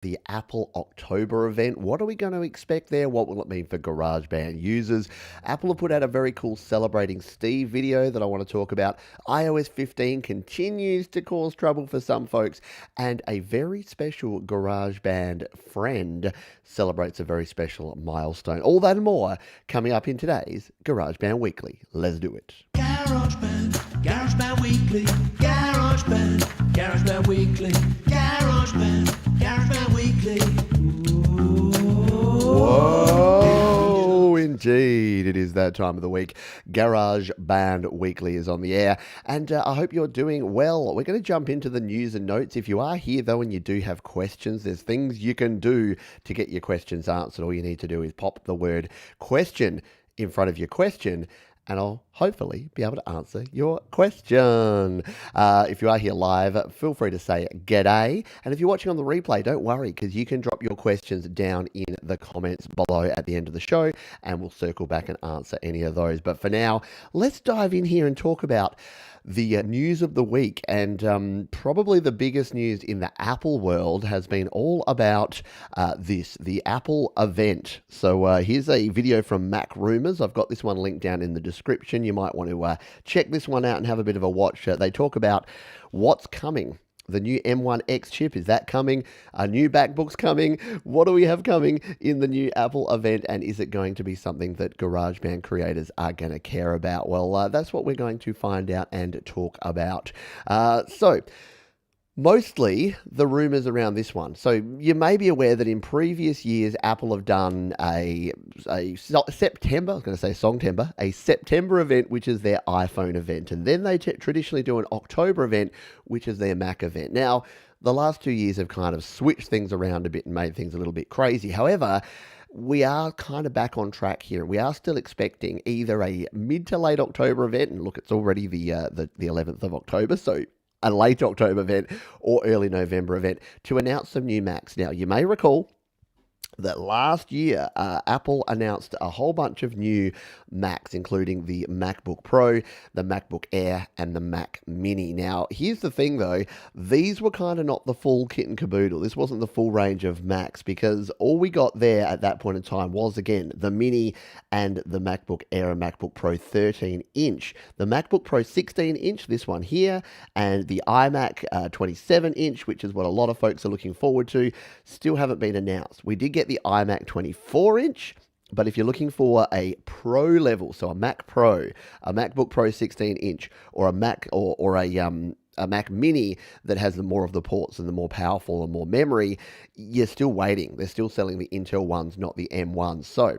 the Apple October event. What are we going to expect there? What will it mean for GarageBand users? Apple have put out a very cool Celebrating Steve video that I want to talk about. iOS 15 continues to cause trouble for some folks, and a very special GarageBand friend celebrates a very special milestone. All that and more coming up in today's GarageBand Weekly. Let's do it. GarageBand, GarageBand Weekly, GarageBand, GarageBand Weekly, GarageBand, GarageBand Weekly. Whoa, indeed. It is that time of the week. GarageBand Weekly is on the air, and I hope you're doing well. We're going to jump into the news and notes. If you are here, though, and you do have questions, there's things you can do to get your questions answered. All you need to do is pop the word question in front of your question, and I'll hopefully be able to answer your question. If you are here live, feel free to say g'day. And if you're watching on the replay, don't worry, because you can drop your questions down in the comments below at the end of the show, and we'll circle back and answer any of those. But for now, let's dive in here and talk about the news of the week. And probably the biggest news in the Apple world has been all about the Apple event. So here's a video from Mac Rumors. I've got this one linked down in the description. You might want to check this one out and have a bit of a watch. They talk about what's coming. The new M1X chip, is that coming? A new MacBook's coming? What do we have coming in the new Apple event? And is it going to be something that GarageBand creators are going to care about? Well, that's what we're going to find out and talk about. Mostly the rumors around this one. So you may be aware that in previous years, Apple have done a September, I was going to say Songtember, a September event, which is their iPhone event. And then they traditionally do an October event, which is their Mac event. Now, the last 2 years have kind of switched things around a bit and made things a little bit crazy. However, we are kind of back on track here. We are still expecting either a mid to late October event, and look, it's already the 11th of October, so a late October event or early November event to announce some new Macs. Now, you may recall that last year, Apple announced a whole bunch of new Macs, including the MacBook Pro, the MacBook Air, and the Mac Mini. Now, here's the thing, though. These were kind of not the full kit and caboodle. This wasn't the full range of Macs, because all we got there at that point in time was, again, the Mini and the MacBook Air and MacBook Pro 13-inch. The MacBook Pro 16-inch, this one here, and the iMac 27-inch, which is what a lot of folks are looking forward to, still haven't been announced. We did get the iMac 24-inch, but if you're looking for a Pro level, so a Mac Pro, a MacBook Pro 16-inch, or a Mac or a Mac Mini that has the more of the ports and the more powerful and more memory, you're still waiting. They're still selling the Intel ones, not the M1s. So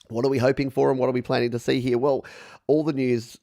what are we hoping for, and what are we planning to see here? Well, all the news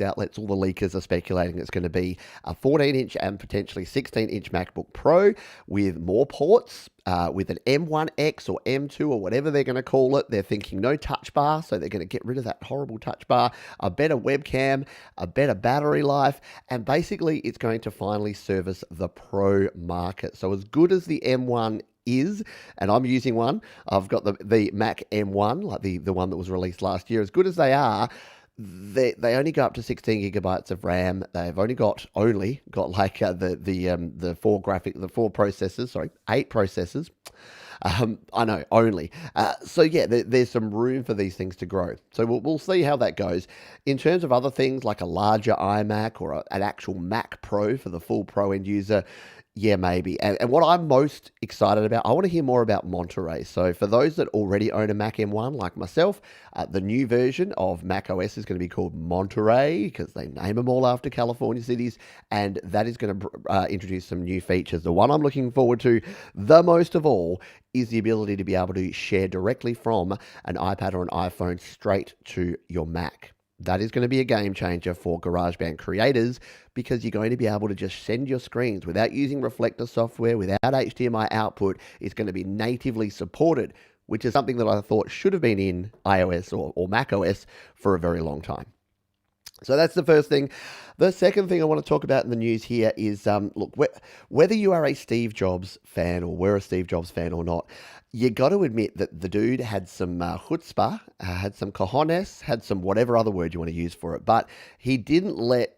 outlets, all the leakers are speculating it's going to be a 14-inch and potentially 16-inch MacBook Pro with more ports, with an M1X or M2 or whatever they're going to call it. They're thinking no touch bar, so they're going to get rid of that horrible touch bar, a better webcam, a better battery life, and basically it's going to finally service the Pro market. So as good as the M1 is, and I'm using one, I've got the Mac M1, like the one that was released last year. As good as they are, they only go up to 16 gigabytes of RAM. They've only got like the four processors, sorry, 8 processors. I know, only. So yeah, there's some room for these things to grow. So we'll see how that goes. In terms of other things like a larger iMac or an actual Mac Pro for the full Pro end user, yeah, maybe. And what I'm most excited about, I want to hear more about Monterey. So for those that already own a Mac M1 like myself, the new version of Mac OS is going to be called Monterey, because they name them all after California cities, and that is going to introduce some new features. The one I'm looking forward to the most of all is the ability to be able to share directly from an iPad or an iPhone straight to your Mac. That is going to be a game changer for GarageBand creators, because you're going to be able to just send your screens without using reflector software, without HDMI output. It's going to be natively supported, which is something that I thought should have been in iOS or Mac OS for a very long time. So that's the first thing. The second thing I want to talk about in the news here is, look, whether you are a Steve Jobs fan or were a Steve Jobs fan or not, you got to admit that the dude had some chutzpah, had some cojones, had some whatever other word you want to use for it, but he didn't let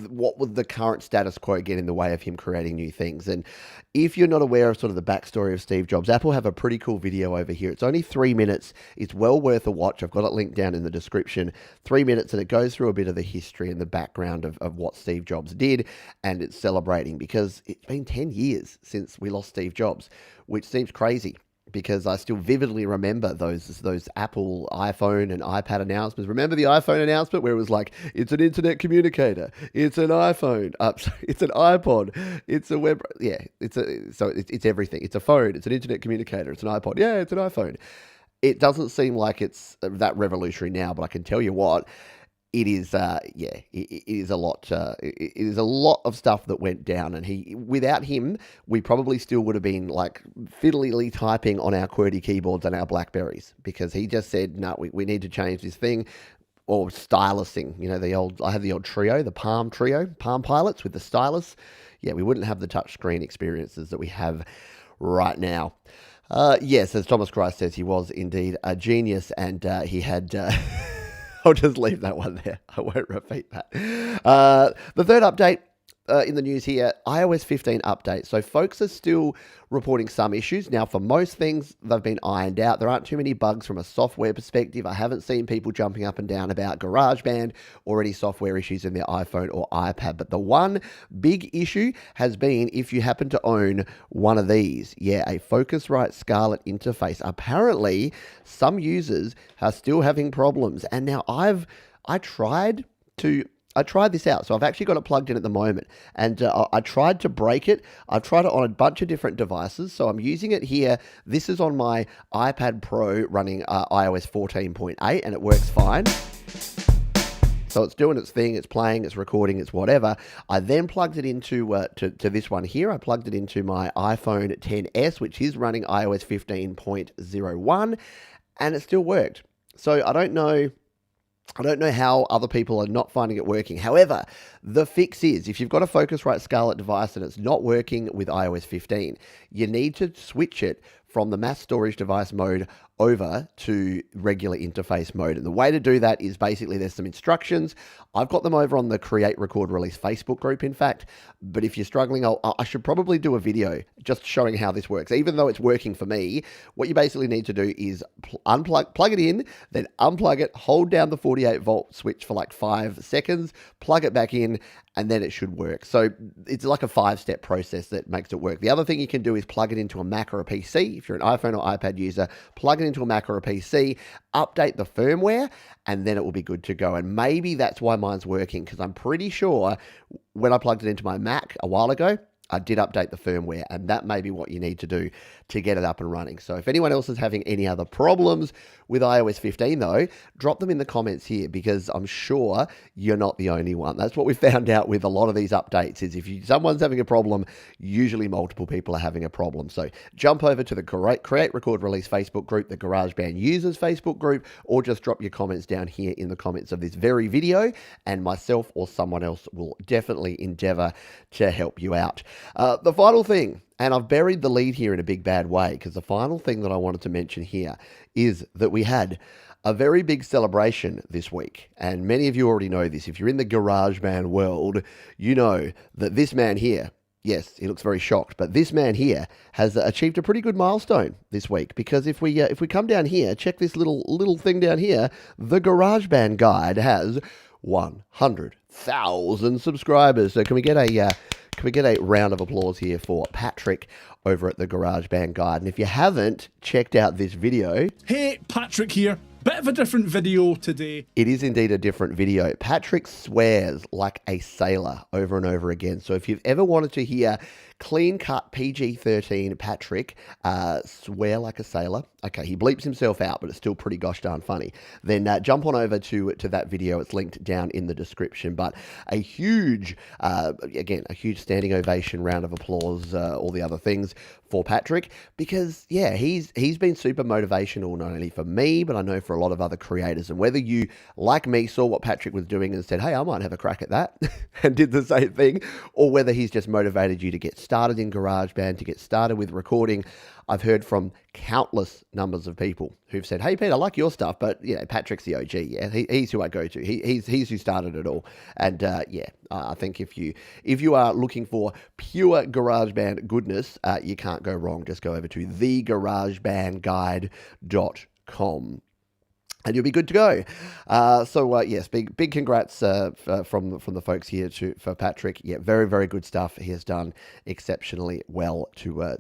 what would the current status quo get in the way of him creating new things? And if you're not aware of sort of the backstory of Steve Jobs, Apple have a pretty cool video over here. It's only 3 minutes. It's well worth a watch. I've got it linked down in the description. 3 minutes, and it goes through a bit of the history and the background of what Steve Jobs did, and it's celebrating because it's been 10 years since we lost Steve Jobs, which seems crazy, because I still vividly remember those Apple iPhone and iPad announcements. Remember the iPhone announcement where it was like, it's an internet communicator, it's an iPhone, it's an iPod, it's a web, yeah, it's everything. It's a phone, it's an internet communicator, it's an iPod, yeah, it's an iPhone. It doesn't seem like it's that revolutionary now, but I can tell you what, it is, it is a lot. It is a lot of stuff that went down, and without him, we probably still would have been like fiddly typing on our QWERTY keyboards and our Blackberries, because he just said, no, we need to change this thing. Or stylusing, I had the old Trio, the Palm Pilots with the stylus. Yeah, we wouldn't have the touchscreen experiences that we have right now. Yes, as Thomas Christ says, he was indeed a genius, and he had. I'll just leave that one there. I won't repeat that. The third update in the news here, iOS 15 update. So folks are still reporting some issues. Now, for most things, they've been ironed out. There aren't too many bugs from a software perspective. I haven't seen people jumping up and down about GarageBand or any software issues in their iPhone or iPad. But the one big issue has been if you happen to own one of these. Yeah, a Focusrite Scarlett interface. Apparently, some users are still having problems. And now I tried this out. So I've actually got it plugged in at the moment, and I tried to break it. I've tried it on a bunch of different devices. So I'm using it here. This is on my iPad Pro running iOS 14.8, and it works fine. So it's doing its thing, it's playing, it's recording, it's whatever. I then plugged it into to this one here. I plugged it into my iPhone XS, which is running iOS 15.01, and it still worked. So I don't know how other people are not finding it working. However, the fix is, if you've got a Focusrite Scarlett device and it's not working with iOS 15, you need to switch it from the mass storage device mode over to regular interface mode. And the way to do that is basically there's some instructions. I've got them over on the Create, Record, Release Facebook group, in fact. But if you're struggling, I should probably do a video just showing how this works. Even though it's working for me, what you basically need to do is plug it in, then unplug it, hold down the 48-volt switch for like 5 seconds, plug it back in, and then it should work. So it's like a 5-step process that makes it work. The other thing you can do is plug it into a Mac or a PC. If you're an iPhone or iPad user, plug it into a Mac or a PC, update the firmware, and then it will be good to go. And maybe that's why mine's working, because I'm pretty sure when I plugged it into my Mac a while ago, I did update the firmware, and that may be what you need to do to get it up and running. So if anyone else is having any other problems with iOS 15, though, drop them in the comments here, because I'm sure you're not the only one. That's what we found out with a lot of these updates, is if someone's having a problem, usually multiple people are having a problem. So jump over to the Create, Record, Release Facebook group, the GarageBand Users Facebook group, or just drop your comments down here in the comments of this very video, and myself or someone else will definitely endeavor to help you out. The final thing, and I've buried the lead here in a big bad way, because the final thing that I wanted to mention here is that we had a very big celebration this week. And many of you already know this. If you're in the GarageBand world, you know that this man here, yes, he looks very shocked, but this man here has achieved a pretty good milestone this week, because if we come down here, check this little thing down here, the GarageBand Guide has 100,000 subscribers. So can we get a round of applause here for Patrick over at the GarageBand Guide? And if you haven't checked out this video... Hey, Patrick here. Bit of a different video today. It is indeed a different video. Patrick swears like a sailor over and over again. So if you've ever wanted to hear clean-cut PG-13 Patrick swear like a sailor, okay, he bleeps himself out, but it's still pretty gosh darn funny, then jump on over to that video. It's linked down in the description. But a huge, again, a huge standing ovation, round of applause, all the other things for Patrick, because, yeah, he's been super motivational, not only for me, but I know for a lot of other creators. And whether you, like me, saw what Patrick was doing and said, hey, I might have a crack at that, and did the same thing, or whether he's just motivated you to get started, started in GarageBand, to get started with recording. I've heard from countless numbers of people who've said, "Hey, Pete, I like your stuff, but Patrick's the OG. Yeah, he's who I go to. He's who started it all." And I think if you are looking for pure GarageBand goodness, you can't go wrong. Just go over to thegaragebandguide.com. And you'll be good to go. Yes, big congrats from the folks here for Patrick. Yeah, very, very good stuff. He has done exceptionally well to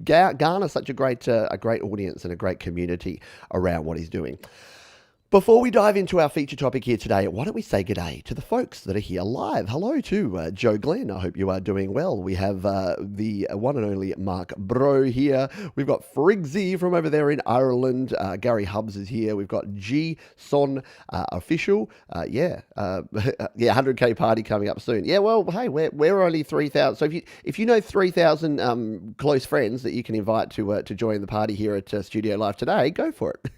garner such a great audience and a great community around what he's doing. Before we dive into our feature topic here today, why don't we say g'day to the folks that are here live. Hello to Joe Glenn. I hope you are doing well. We have the one and only Mark Bro here. We've got Friggsy from over there in Ireland. Gary Hubbs is here. We've got G Son Official. 100K party coming up soon. Yeah, well, hey, we're only 3,000. So if you know 3,000 close friends that you can invite to join the party here at Studio Live today, go for it.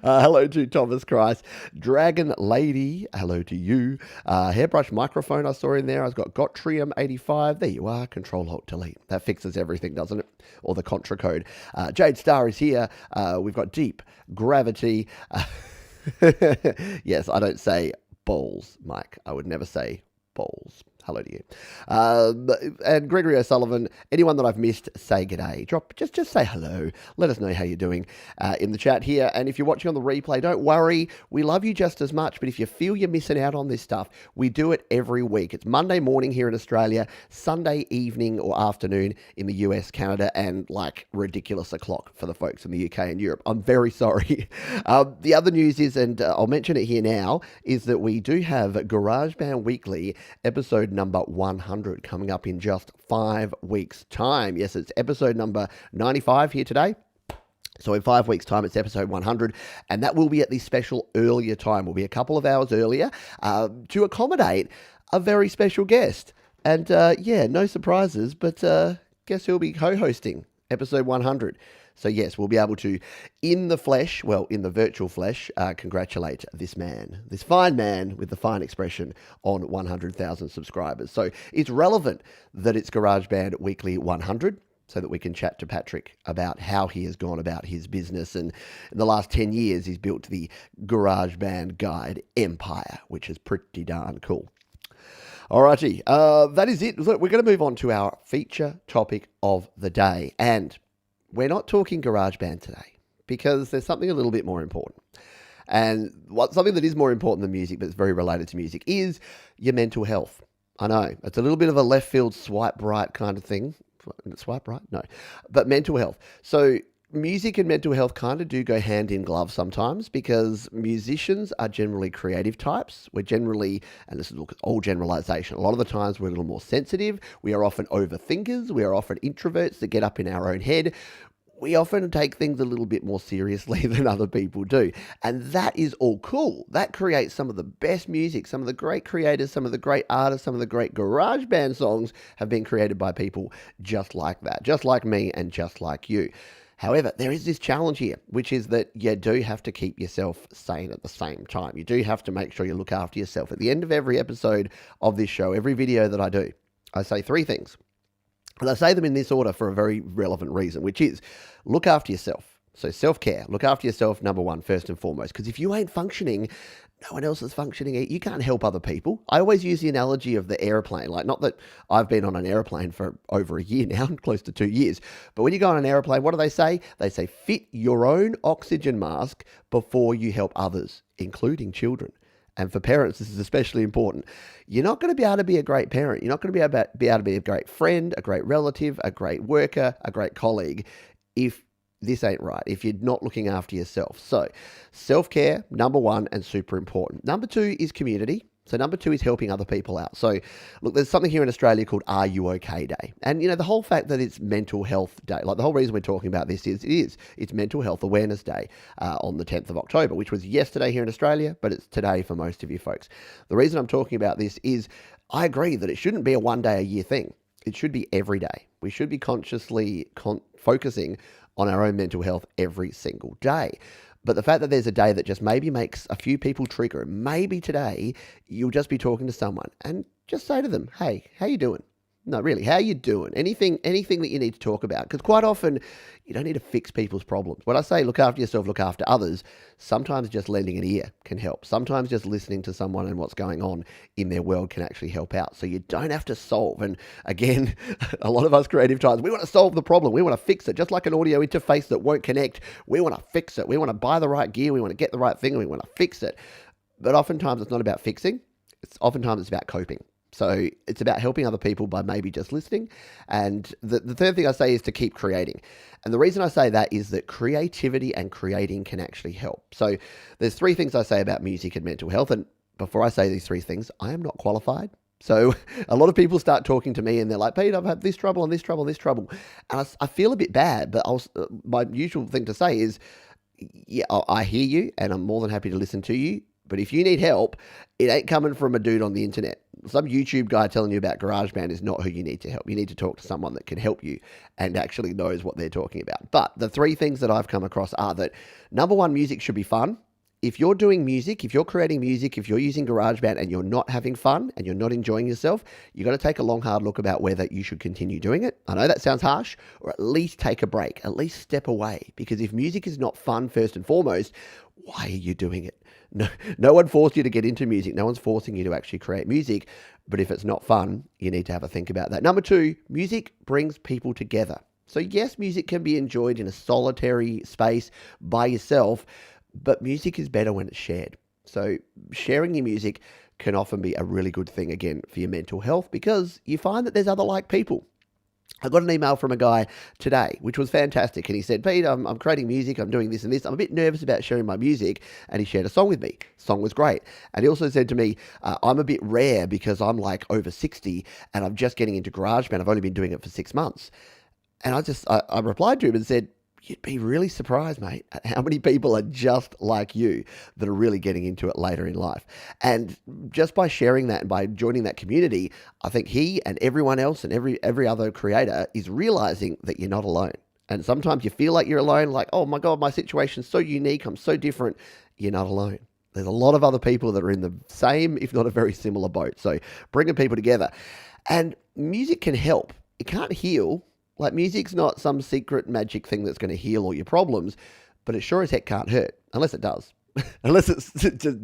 Hello to Thomas Christ, Dragon Lady. Hello to you. Hairbrush microphone I saw in there. I've got Gotrium85. There you are. Control-Alt-Delete. That fixes everything, doesn't it? Or the contra code. Jade Star is here. We've got Deep Gravity. Yes, I don't say balls, Mike. I would never say balls. Hello to you. And Gregory O'Sullivan, anyone that I've missed, say g'day. Just say hello. Let us know how you're doing in the chat here. And if you're watching on the replay, don't worry. We love you just as much. But if you feel you're missing out on this stuff, we do it every week. It's Monday morning here in Australia, Sunday evening or afternoon in the US, Canada, and like ridiculous o'clock for the folks in the UK and Europe. I'm very sorry. The other news is, and I'll mention it here now, is that we do have GarageBand Weekly episode number 100 coming up in just 5 weeks' time. Yes, it's episode number 95 here today. So in 5 weeks' time, it's episode 100, and that will be at the special earlier time. We'll be a couple of hours earlier to accommodate a very special guest. And no surprises, but guess who'll be co-hosting episode 100? So yes, we'll be able to, in the flesh, well, in the virtual flesh, congratulate this man, this fine man with the fine expression on 100,000 subscribers. So it's relevant that it's GarageBand Weekly 100 so that we can chat to Patrick about how he has gone about his business. And in the last 10 years, he's built the GarageBand Guide empire, which is pretty darn cool. Alrighty, that is it. Look, we're going to move on to our feature topic of the day. And we're not talking GarageBand today because there's something a little bit more important. And something that is more important than music, but it's very related to music, is your mental health. I know, it's a little bit of a left field swipe right kind of thing. Swipe right? No. But mental health. So music and mental health kind of do go hand in glove sometimes because musicians are generally creative types. We're generally, and this is all generalization, a lot of the times we're a little more sensitive. We are often overthinkers. We are often introverts that get up in our own head. We often take things a little bit more seriously than other people do. And that is all cool. That creates some of the best music. Some of the great creators, some of the great artists, some of the great GarageBand songs have been created by people just like that, just like me and just like you. However, there is this challenge here, which is that you do have to keep yourself sane at the same time. You do have to make sure you look after yourself. At the end of every episode of this show, every video that I do, I say 3 things. And I say them in this order for a very relevant reason, which is look after yourself. So self-care, look after yourself, number one, first and foremost. Because if you ain't functioning, no one else is functioning. You can't help other people. I always use the analogy of the airplane. Like, not that I've been on an airplane for over a year now, close to 2 years. But when you go on an airplane, what do they say? They say, fit your own oxygen mask before you help others, including children. And for parents, this is especially important. You're not going to be able to be a great parent. You're not going to be able to be a great friend, a great relative, a great worker, a great colleague if this ain't right, if you're not looking after yourself. So self-care, number one, and super important. Number 2 is community. So number 2 is helping other people out. So look, there's something here in Australia called Are You OK Day. And, the whole fact that it's Mental Health Day, like the whole reason we're talking about this is it's Mental Health Awareness Day on the 10th of October, which was yesterday here in Australia, but it's today for most of you folks. The reason I'm talking about this is I agree that it shouldn't be a one-day-a-year thing. It should be every day. We should be consciously focusing on our own mental health every single day. But the fact that there's a day that just maybe makes a few people trigger, maybe today you'll just be talking to someone and just say to them, hey, how you doing? No, really, how you doing? Anything that you need to talk about. Because quite often, you don't need to fix people's problems. When I say look after yourself, look after others, sometimes just lending an ear can help. Sometimes just listening to someone and what's going on in their world can actually help out. So you don't have to solve. And again, a lot of us creative types, we want to solve the problem. We want to fix it. Just like an audio interface that won't connect, we want to fix it. We want to buy the right gear. We want to get the right thing, and we want to fix it. But oftentimes it's not about fixing. Oftentimes it's about coping. So it's about helping other people by maybe just listening. And the third thing I say is to keep creating. And the reason I say that is that creativity and creating can actually help. So there's three things I say about music and mental health. And before I say these three things, I am not qualified. So a lot of people start talking to me and they're like, Pete, I've had this trouble and this trouble and this trouble. And I feel a bit bad, but my usual thing to say is, yeah, I hear you and I'm more than happy to listen to you. But if you need help, it ain't coming from a dude on the internet. Some YouTube guy telling you about GarageBand is not who you need to help. You need to talk to someone that can help you and actually knows what they're talking about. But the three things that I've come across are that, number one, music should be fun. If you're doing music, if you're creating music, if you're using GarageBand and you're not having fun and you're not enjoying yourself, you've got to take a long, hard look about whether you should continue doing it. I know that sounds harsh, or at least take a break, at least step away. Because if music is not fun, first and foremost, why are you doing it? No one forced you to get into music. No one's forcing you to actually create music. But if it's not fun, you need to have a think about that. Number two, music brings people together. So yes, music can be enjoyed in a solitary space by yourself, but music is better when it's shared. So sharing your music can often be a really good thing, again, for your mental health, because you find that there's other like people. I got an email from a guy today, which was fantastic. And he said, Pete, I'm creating music. I'm doing this and this. I'm a bit nervous about sharing my music. And he shared a song with me. The song was great. And he also said to me, I'm a bit rare because I'm like over 60 and I'm just getting into GarageBand. I've only been doing it for 6 months. And I replied to him and said, you'd be really surprised, mate, at how many people are just like you that are really getting into it later in life. And just by sharing that and by joining that community, I think he and everyone else and every other creator is realizing that you're not alone. And sometimes you feel like you're alone, like, oh my God, my situation's so unique, I'm so different. You're not alone. There's a lot of other people that are in the same, if not a very similar boat. So bringing people together. And music can help. It can't heal. Like, music's not some secret magic thing that's going to heal all your problems, but it sure as heck can't hurt, unless it does. Unless it's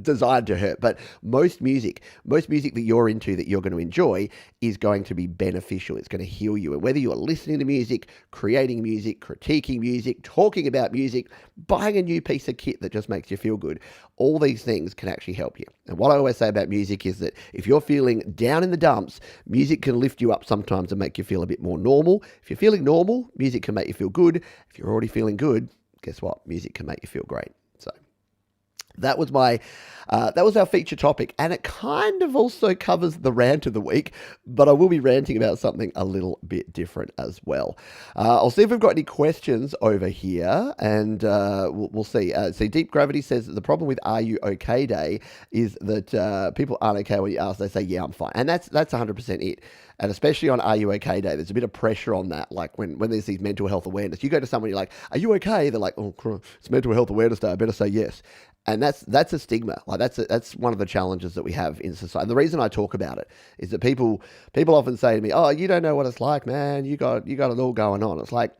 designed to hurt. But most music that you're into, that you're going to enjoy, is going to be beneficial. It's going to heal you. And whether you're listening to music, creating music, critiquing music, talking about music, buying a new piece of kit that just makes you feel good, all these things can actually help you. And what I always say about music is that if you're feeling down in the dumps, music can lift you up sometimes and make you feel a bit more normal. If you're feeling normal, music can make you feel good. If you're already feeling good, guess what? Music can make you feel great. So that was our feature topic, and it kind of also covers the rant of the week, but I will be ranting about something a little bit different as well. I'll see if we've got any questions over here, and we'll see. See, Deep Gravity says that the problem with Are You OK Day is that people aren't okay when you ask, they say, yeah, I'm fine. And that's 100% it. And especially on Are You OK Day, there's a bit of pressure on that. Like when there's these mental health awareness, you go to someone, you're like, are you okay? They're like, oh, it's Mental Health Awareness Day, I better say yes. And that's a stigma. Like that's one of the challenges that we have in society. And the reason I talk about it is that people often say to me, oh, you don't know what it's like, man. You got it all going on. It's like,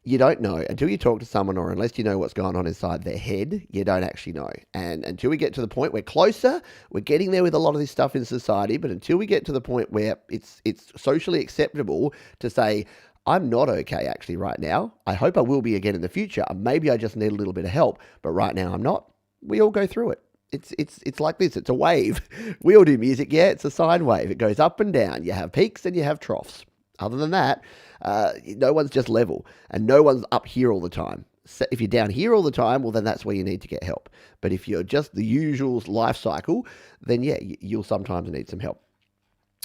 you don't know until you talk to someone, or unless you know what's going on inside their head, you don't actually know. And until we get to the point, we're closer, we're getting there with a lot of this stuff in society, but until we get to the point where it's socially acceptable to say, I'm not okay actually right now. I hope I will be again in the future. Maybe I just need a little bit of help, but right now I'm not. We all go through it. It's like this. It's a wave. We all do music. Yeah, it's a sine wave. It goes up and down. You have peaks and you have troughs. Other than that, no one's just level, and no one's up here all the time. So if you're down here all the time, well, then that's where you need to get help. But if you're just the usual life cycle, then yeah, you'll sometimes need some help.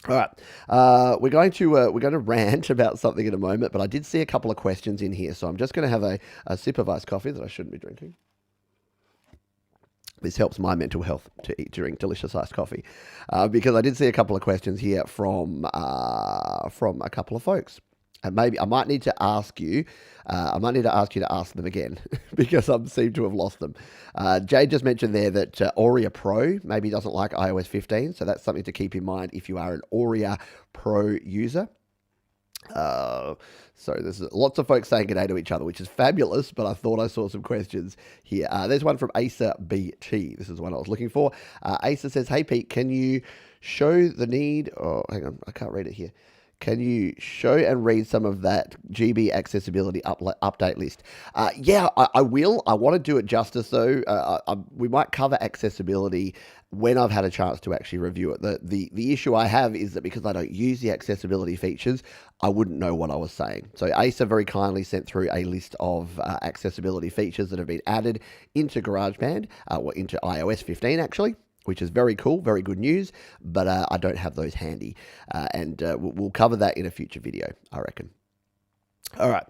All right, we're going to rant about something in a moment, but I did see a couple of questions in here, so I'm just going to have a sip of iced coffee that I shouldn't be drinking. This helps my mental health to eat during delicious iced coffee, because I did see a couple of questions here from a couple of folks, and maybe I might need to ask you. I might need to ask you to ask them again because I seem to have lost them. Jade just mentioned there that Aurea Pro maybe doesn't like iOS 15, so that's something to keep in mind if you are an Aurea Pro user. So there's lots of folks saying g'day to each other, which is fabulous, but I thought I saw some questions here. There's one from Asa BT. This is one I was looking for. Asa says, hey, Pete, can you show the need... Oh, hang on, I can't read it here. Can you show and read some of that GB accessibility update list? Yeah, I will. I want to do it justice, though. We might cover accessibility when I've had a chance to actually review it. The issue I have is that because I don't use the accessibility features, I wouldn't know what I was saying. So Asa very kindly sent through a list of accessibility features that have been added into GarageBand, into iOS 15 actually, which is very cool, very good news, but I don't have those handy. And we'll cover that in a future video, I reckon. All right.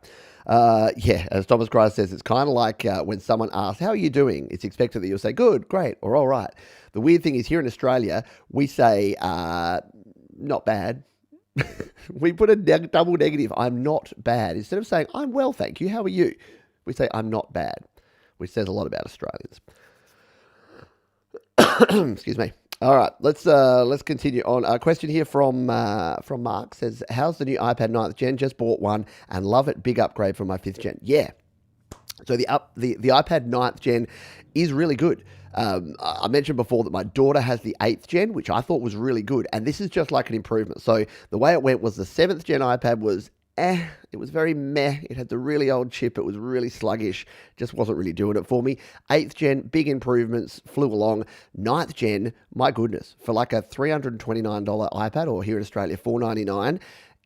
Yeah, as Thomas Grice says, it's kind of like when someone asks, how are you doing? It's expected that you'll say, good, great, or all right. The weird thing is here in Australia, we say, not bad. We put a double negative, I'm not bad. Instead of saying, I'm well, thank you, how are you? We say, I'm not bad, which says a lot about Australians. Excuse me. All right, let's continue on. A question here from Mark says, how's the new iPad 9th Gen? Just bought one and love it. Big upgrade from my 5th Gen. Yeah. So the iPad 9th Gen is really good. I mentioned before that my daughter has the 8th Gen, which I thought was really good. And this is just like an improvement. So the way it went was the 7th Gen iPad was it was very meh. It had the really old chip. It was really sluggish. Just wasn't really doing it for me. 8th Gen, big improvements, flew along. 9th Gen, my goodness, for like a $329 iPad, or here in Australia, $499,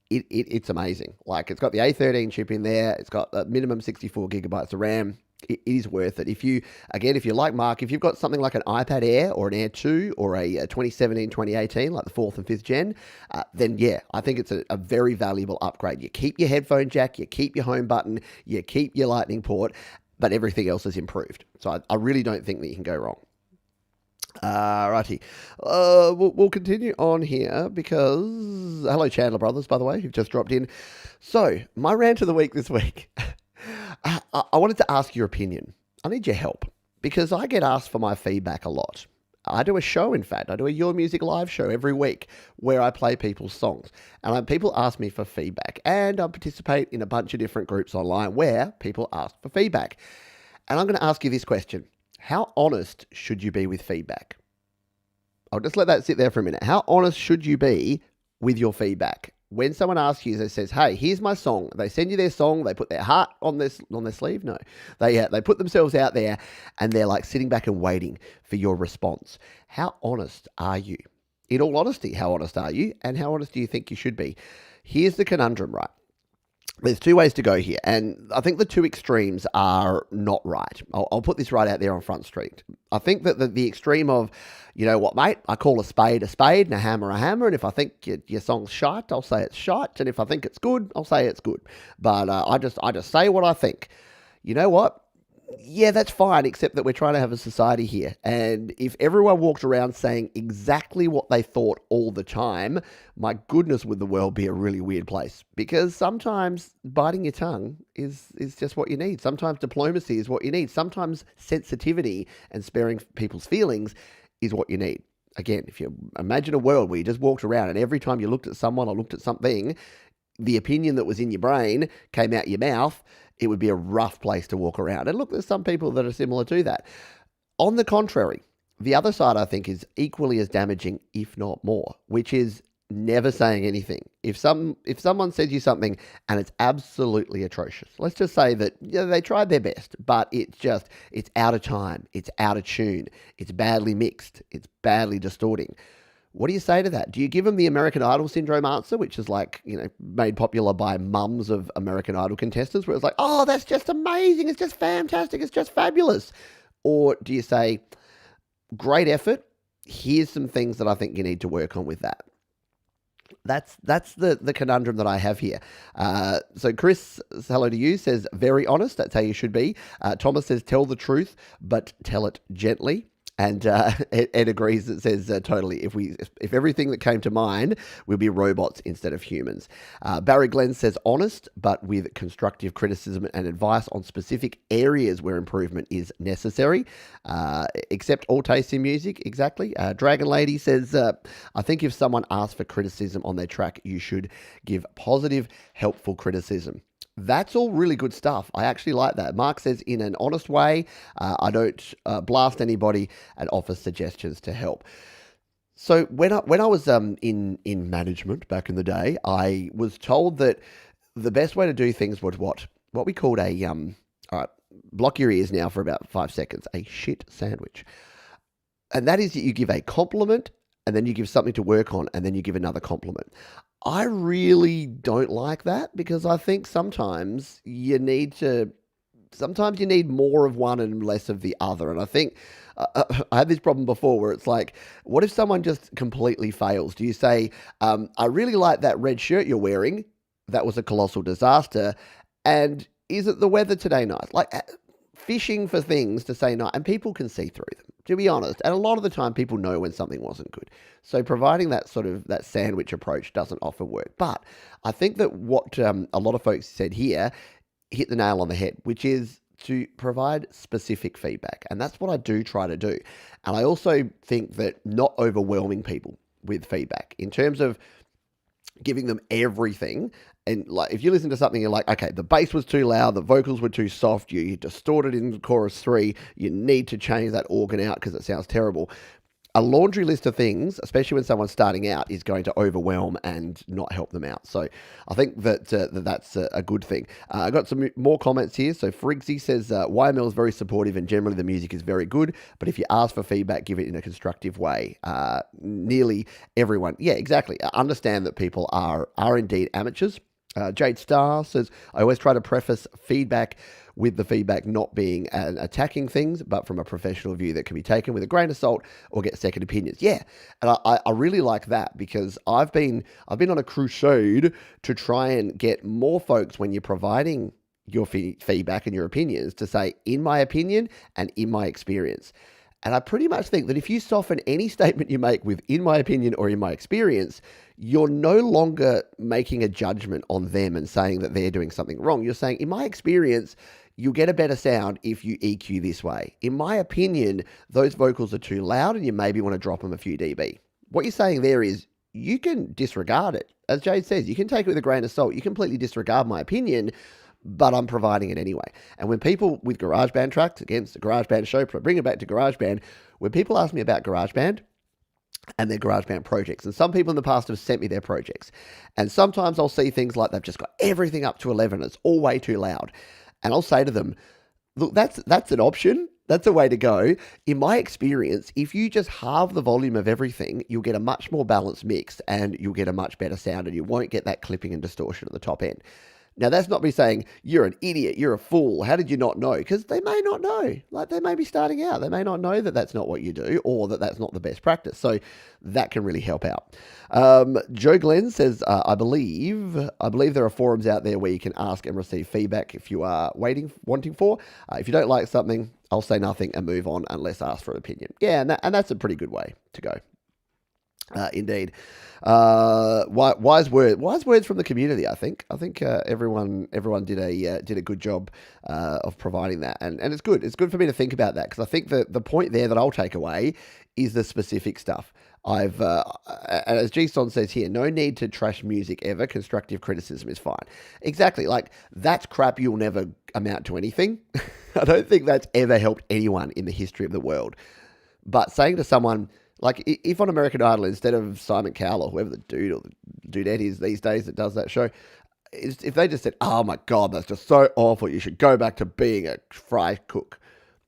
it's amazing. Like, it's got the A13 chip in there. It's got a minimum 64 gigabytes of RAM. It is worth it. If you like Mark, if you've got something like an iPad Air or an Air 2 or a 2017, 2018, like the 4th and 5th Gen, then yeah, I think it's a very valuable upgrade. You keep your headphone jack, you keep your home button, you keep your lightning port, but everything else is improved. So I really don't think that you can go wrong. Righty. We'll continue on here because... Hello, Chandler Brothers, by the way, who've just dropped in. So, my rant of the week this week... I wanted to ask your opinion. I need your help because I get asked for my feedback a lot. I do a show, in fact. I do a Your Music live show every week where I play people's songs. And people ask me for feedback. And I participate in a bunch of different groups online where people ask for feedback. And I'm going to ask you this question. How honest should you be with feedback? I'll just let that sit there for a minute. How honest should you be with your feedback? When someone asks you, that says, hey, here's my song. They send you their song. They put their heart on their sleeve. No, they put themselves out there and they're like sitting back and waiting for your response. How honest are you? In all honesty, how honest are you? And how honest do you think you should be? Here's the conundrum, right? There's two ways to go here, and I think the two extremes are not right. I'll put this right out there on Front Street. I think that the extreme of, you know what, mate, I call a spade and a hammer, and if I think your song's shite, I'll say it's shite, and if I think it's good, I'll say it's good. But I just say what I think. You know what? Yeah, that's fine, except that we're trying to have a society here. And if everyone walked around saying exactly what they thought all the time, my goodness, would the world be a really weird place. Because sometimes biting your tongue is just what you need. Sometimes diplomacy is what you need. Sometimes sensitivity and sparing people's feelings is what you need. Again, if you imagine a world where you just walked around and every time you looked at someone or looked at something, the opinion that was in your brain came out your mouth, it would be a rough place to walk around. And look, there's some people that are similar to that. On the contrary, the other side, I think, is equally as damaging, if not more, which is never saying anything. If someone says you something and it's absolutely atrocious, let's just say that they tried their best, but it's out of time, it's out of tune, it's badly mixed, it's badly distorting. What do you say to that? Do you give them the American Idol syndrome answer, which is made popular by mums of American Idol contestants, where it's like, oh, that's just amazing, it's just fantastic, it's just fabulous? Or do you say, great effort, here's some things that I think you need to work on with that? That's the conundrum that I have here. So Chris, hello to you, says, very honest, that's how you should be. Thomas says, tell the truth, but tell it gently. And Ed agrees. It says totally. If everything that came to mind would be robots instead of humans. Barry Glenn says honest, but with constructive criticism and advice on specific areas where improvement is necessary. Accept all tastes in music. Exactly. Dragon Lady says I think if someone asks for criticism on their track, you should give positive, helpful criticism. That's all really good stuff. I actually like that. Mark says, in an honest way, I don't blast anybody and offer suggestions to help. So when I was in management back in the day, I was told that the best way to do things was what we called a all right, block your ears now for about 5 seconds, a shit sandwich. And that is that you give a compliment and then you give something to work on and then you give another compliment. I really don't like that because I think sometimes you need more of one and less of the other. And I think I had this problem before where it's like, what if someone just completely fails? Do you say, I really like that red shirt you're wearing. That was a colossal disaster. And isn't the weather today nice? Like fishing for things to say nice, and people can see through them, to be honest. And a lot of the time people know when something wasn't good. So providing that that sandwich approach doesn't often work. But I think that what a lot of folks said here hit the nail on the head, which is to provide specific feedback. And that's what I do try to do. And I also think that not overwhelming people with feedback in terms of giving them everything. And like, if you listen to something, you're like, okay, the bass was too loud, the vocals were too soft, you distorted in chorus 3, you need to change that organ out because it sounds terrible. A laundry list of things, especially when someone's starting out, is going to overwhelm and not help them out. So I think that that's a good thing. I got some more comments here. So Friggsy says, YML is very supportive and generally the music is very good, but if you ask for feedback, give it in a constructive way. Nearly everyone, yeah, exactly. Understand that people are indeed amateurs. Jade Star says, I always try to preface feedback with the feedback not being attacking things, but from a professional view that can be taken with a grain of salt or get second opinions. Yeah, and I really like that because I've been on a crusade to try and get more folks, when you're providing your feedback and your opinions, to say, in my opinion and in my experience. And I pretty much think that if you soften any statement you make with in my opinion or in my experience, you're no longer making a judgment on them and saying that they're doing something wrong. You're saying, in my experience, you'll get a better sound if you EQ this way. In my opinion, those vocals are too loud and you maybe want to drop them a few dB. What you're saying there is you can disregard it. As Jade says, you can take it with a grain of salt. You completely disregard my opinion, but I'm providing it anyway. And when people with GarageBand tracks, again, it's the GarageBand show, but I bring it back to GarageBand, when people ask me about GarageBand and their GarageBand projects, and some people in the past have sent me their projects, and sometimes I'll see things like they've just got everything up to 11, it's all way too loud. And I'll say to them, look, that's an option. That's a way to go. In my experience, if you just halve the volume of everything, you'll get a much more balanced mix and you'll get a much better sound and you won't get that clipping and distortion at the top end. Now, that's not me saying, you're an idiot, you're a fool, how did you not know? Because they may not know. Like, they may be starting out. They may not know that that's not what you do or that that's not the best practice. So that can really help out. Joe Glenn says, I believe there are forums out there where you can ask and receive feedback if you are wanting for. If you don't like something, I'll say nothing and move on unless asked for an opinion. Yeah, and that's a pretty good way to go. Indeed. Wise words from the community. I think everyone did a good job of providing that, and it's good. It's good for me to think about that because I think the point there that I'll take away is the specific stuff. As G-Son says here, no need to trash music ever. Constructive criticism is fine. Exactly. Like, that's crap. You'll never amount to anything. I don't think that's ever helped anyone in the history of the world. But saying to someone, like, if on American Idol, instead of Simon Cowell or whoever the dude or the dudette is these days that does that show, if they just said, oh my God, that's just so awful, you should go back to being a fry cook.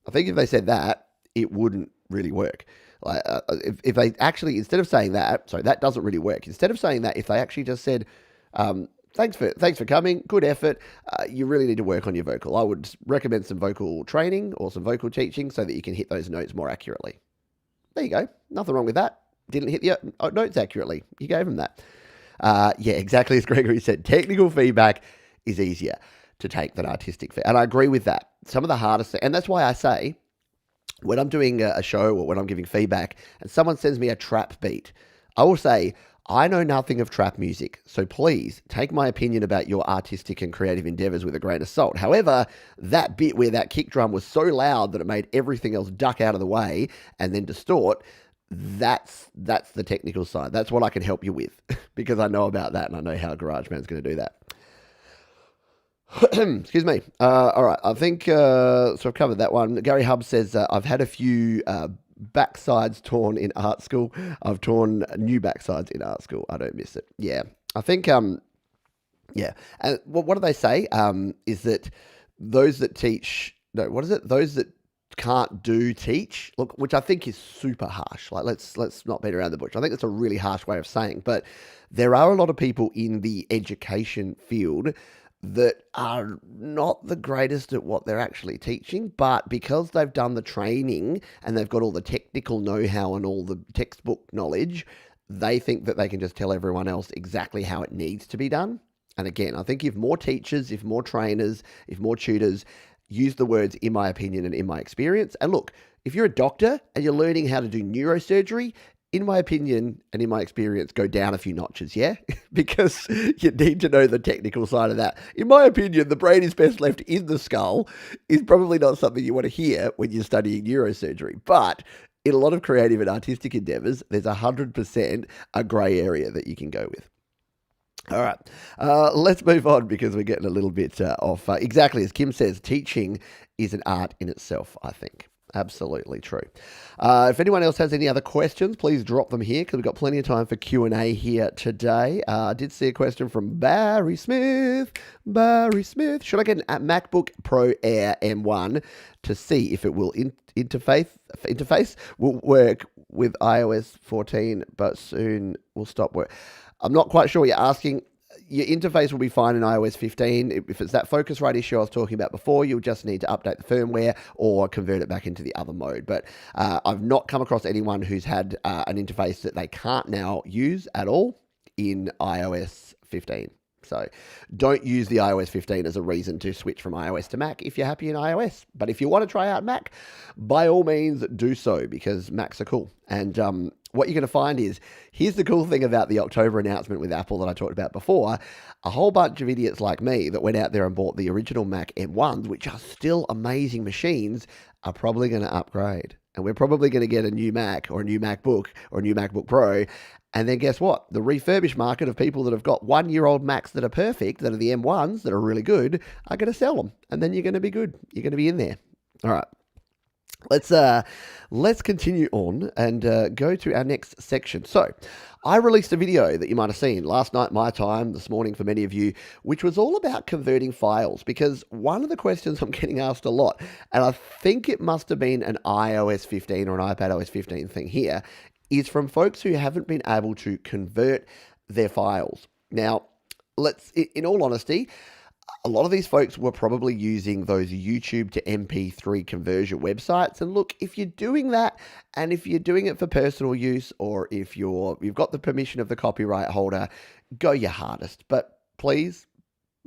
I think if they said that, it wouldn't really work. Like, if they actually, instead of saying that, sorry, that doesn't really work. Instead of saying that, if they actually just said, thanks for coming, good effort, you really need to work on your vocal. I would recommend some vocal training or some vocal teaching so that you can hit those notes more accurately. There you go. Nothing wrong with that. Didn't hit the notes accurately. You gave them that. Yeah, exactly as Gregory said. Technical feedback is easier to take than artistic feedback. And I agree with that. Some of the hardest, and that's why I say, when I'm doing a show or when I'm giving feedback and someone sends me a trap beat, I will say, I know nothing of trap music, so please take my opinion about your artistic and creative endeavors with a grain of salt. However, that bit where that kick drum was so loud that it made everything else duck out of the way and then distort, that's the technical side. That's what I can help you with because I know about that and I know how GarageBand's going to do that. Excuse me. All right, I think so I've covered that one. Gary Hub says, I've had a few backsides torn in art school. I've torn new backsides in art school. I don't miss it. Yeah, I think, yeah. And what do they say? Is that those that teach, no, what is it? Those that can't do teach, look, which I think is super harsh. Like, let's not beat around the bush. I think that's a really harsh way of saying, but there are a lot of people in the education field that are not the greatest at what they're actually teaching, but because they've done the training and they've got all the technical know-how and all the textbook knowledge, they think that they can just tell everyone else exactly how it needs to be done. And again, I think if more teachers, if more trainers, if more tutors use the words in my opinion and in my experience, and look, if you're a doctor and you're learning how to do neurosurgery, in my opinion and in my experience, go down a few notches, yeah? Because you need to know the technical side of that. In my opinion, the brain is best left in the skull is probably not something you want to hear when you're studying neurosurgery. But in a lot of creative and artistic endeavors, there's 100% a gray area that you can go with. All right, let's move on because we're getting a little bit off. Exactly, as Kim says, teaching is an art in itself, I think. Absolutely true. If anyone else has any other questions, please drop them here because we've got plenty of time for Q&A here today. I did see a question from Barry Smith. Barry Smith, should I get a MacBook Pro Air M1 to see if it will interface will work with iOS 14, but soon will stop work? I'm not quite sure what you're asking. Your interface will be fine in iOS 15. If it's that Focusrite issue I was talking about before, you'll just need to update the firmware or convert it back into the other mode. But I've not come across anyone who's had an interface that they can't now use at all in iOS 15. So don't use the iOS 15 as a reason to switch from iOS to Mac if you're happy in iOS. But if you want to try out Mac, by all means do so because Macs are cool. And what you're going to find is, here's the cool thing about the October announcement with Apple that I talked about before. A whole bunch of idiots like me that went out there and bought the original Mac M1s, which are still amazing machines, are probably going to upgrade. And we're probably going to get a new Mac or a new MacBook or a new MacBook Pro. And then guess what? The refurbished market of people that have got 1-year-old Macs that are perfect, that are the M1s, that are really good, are going to sell them. And then you're going to be good. You're going to be in there. All right. Let's continue on and go to our next section. So I released a video that you might have seen last night, my time, this morning for many of you, which was all about converting files, because one of the questions I'm getting asked a lot, and I think it must have been an iOS 15 or an iPadOS 15 thing here, is from folks who haven't been able to convert their files. Now, in all honesty, a lot of these folks were probably using those YouTube to MP3 conversion websites. And look, if you're doing that, and if you're doing it for personal use, or if you've got the permission of the copyright holder, go your hardest. But please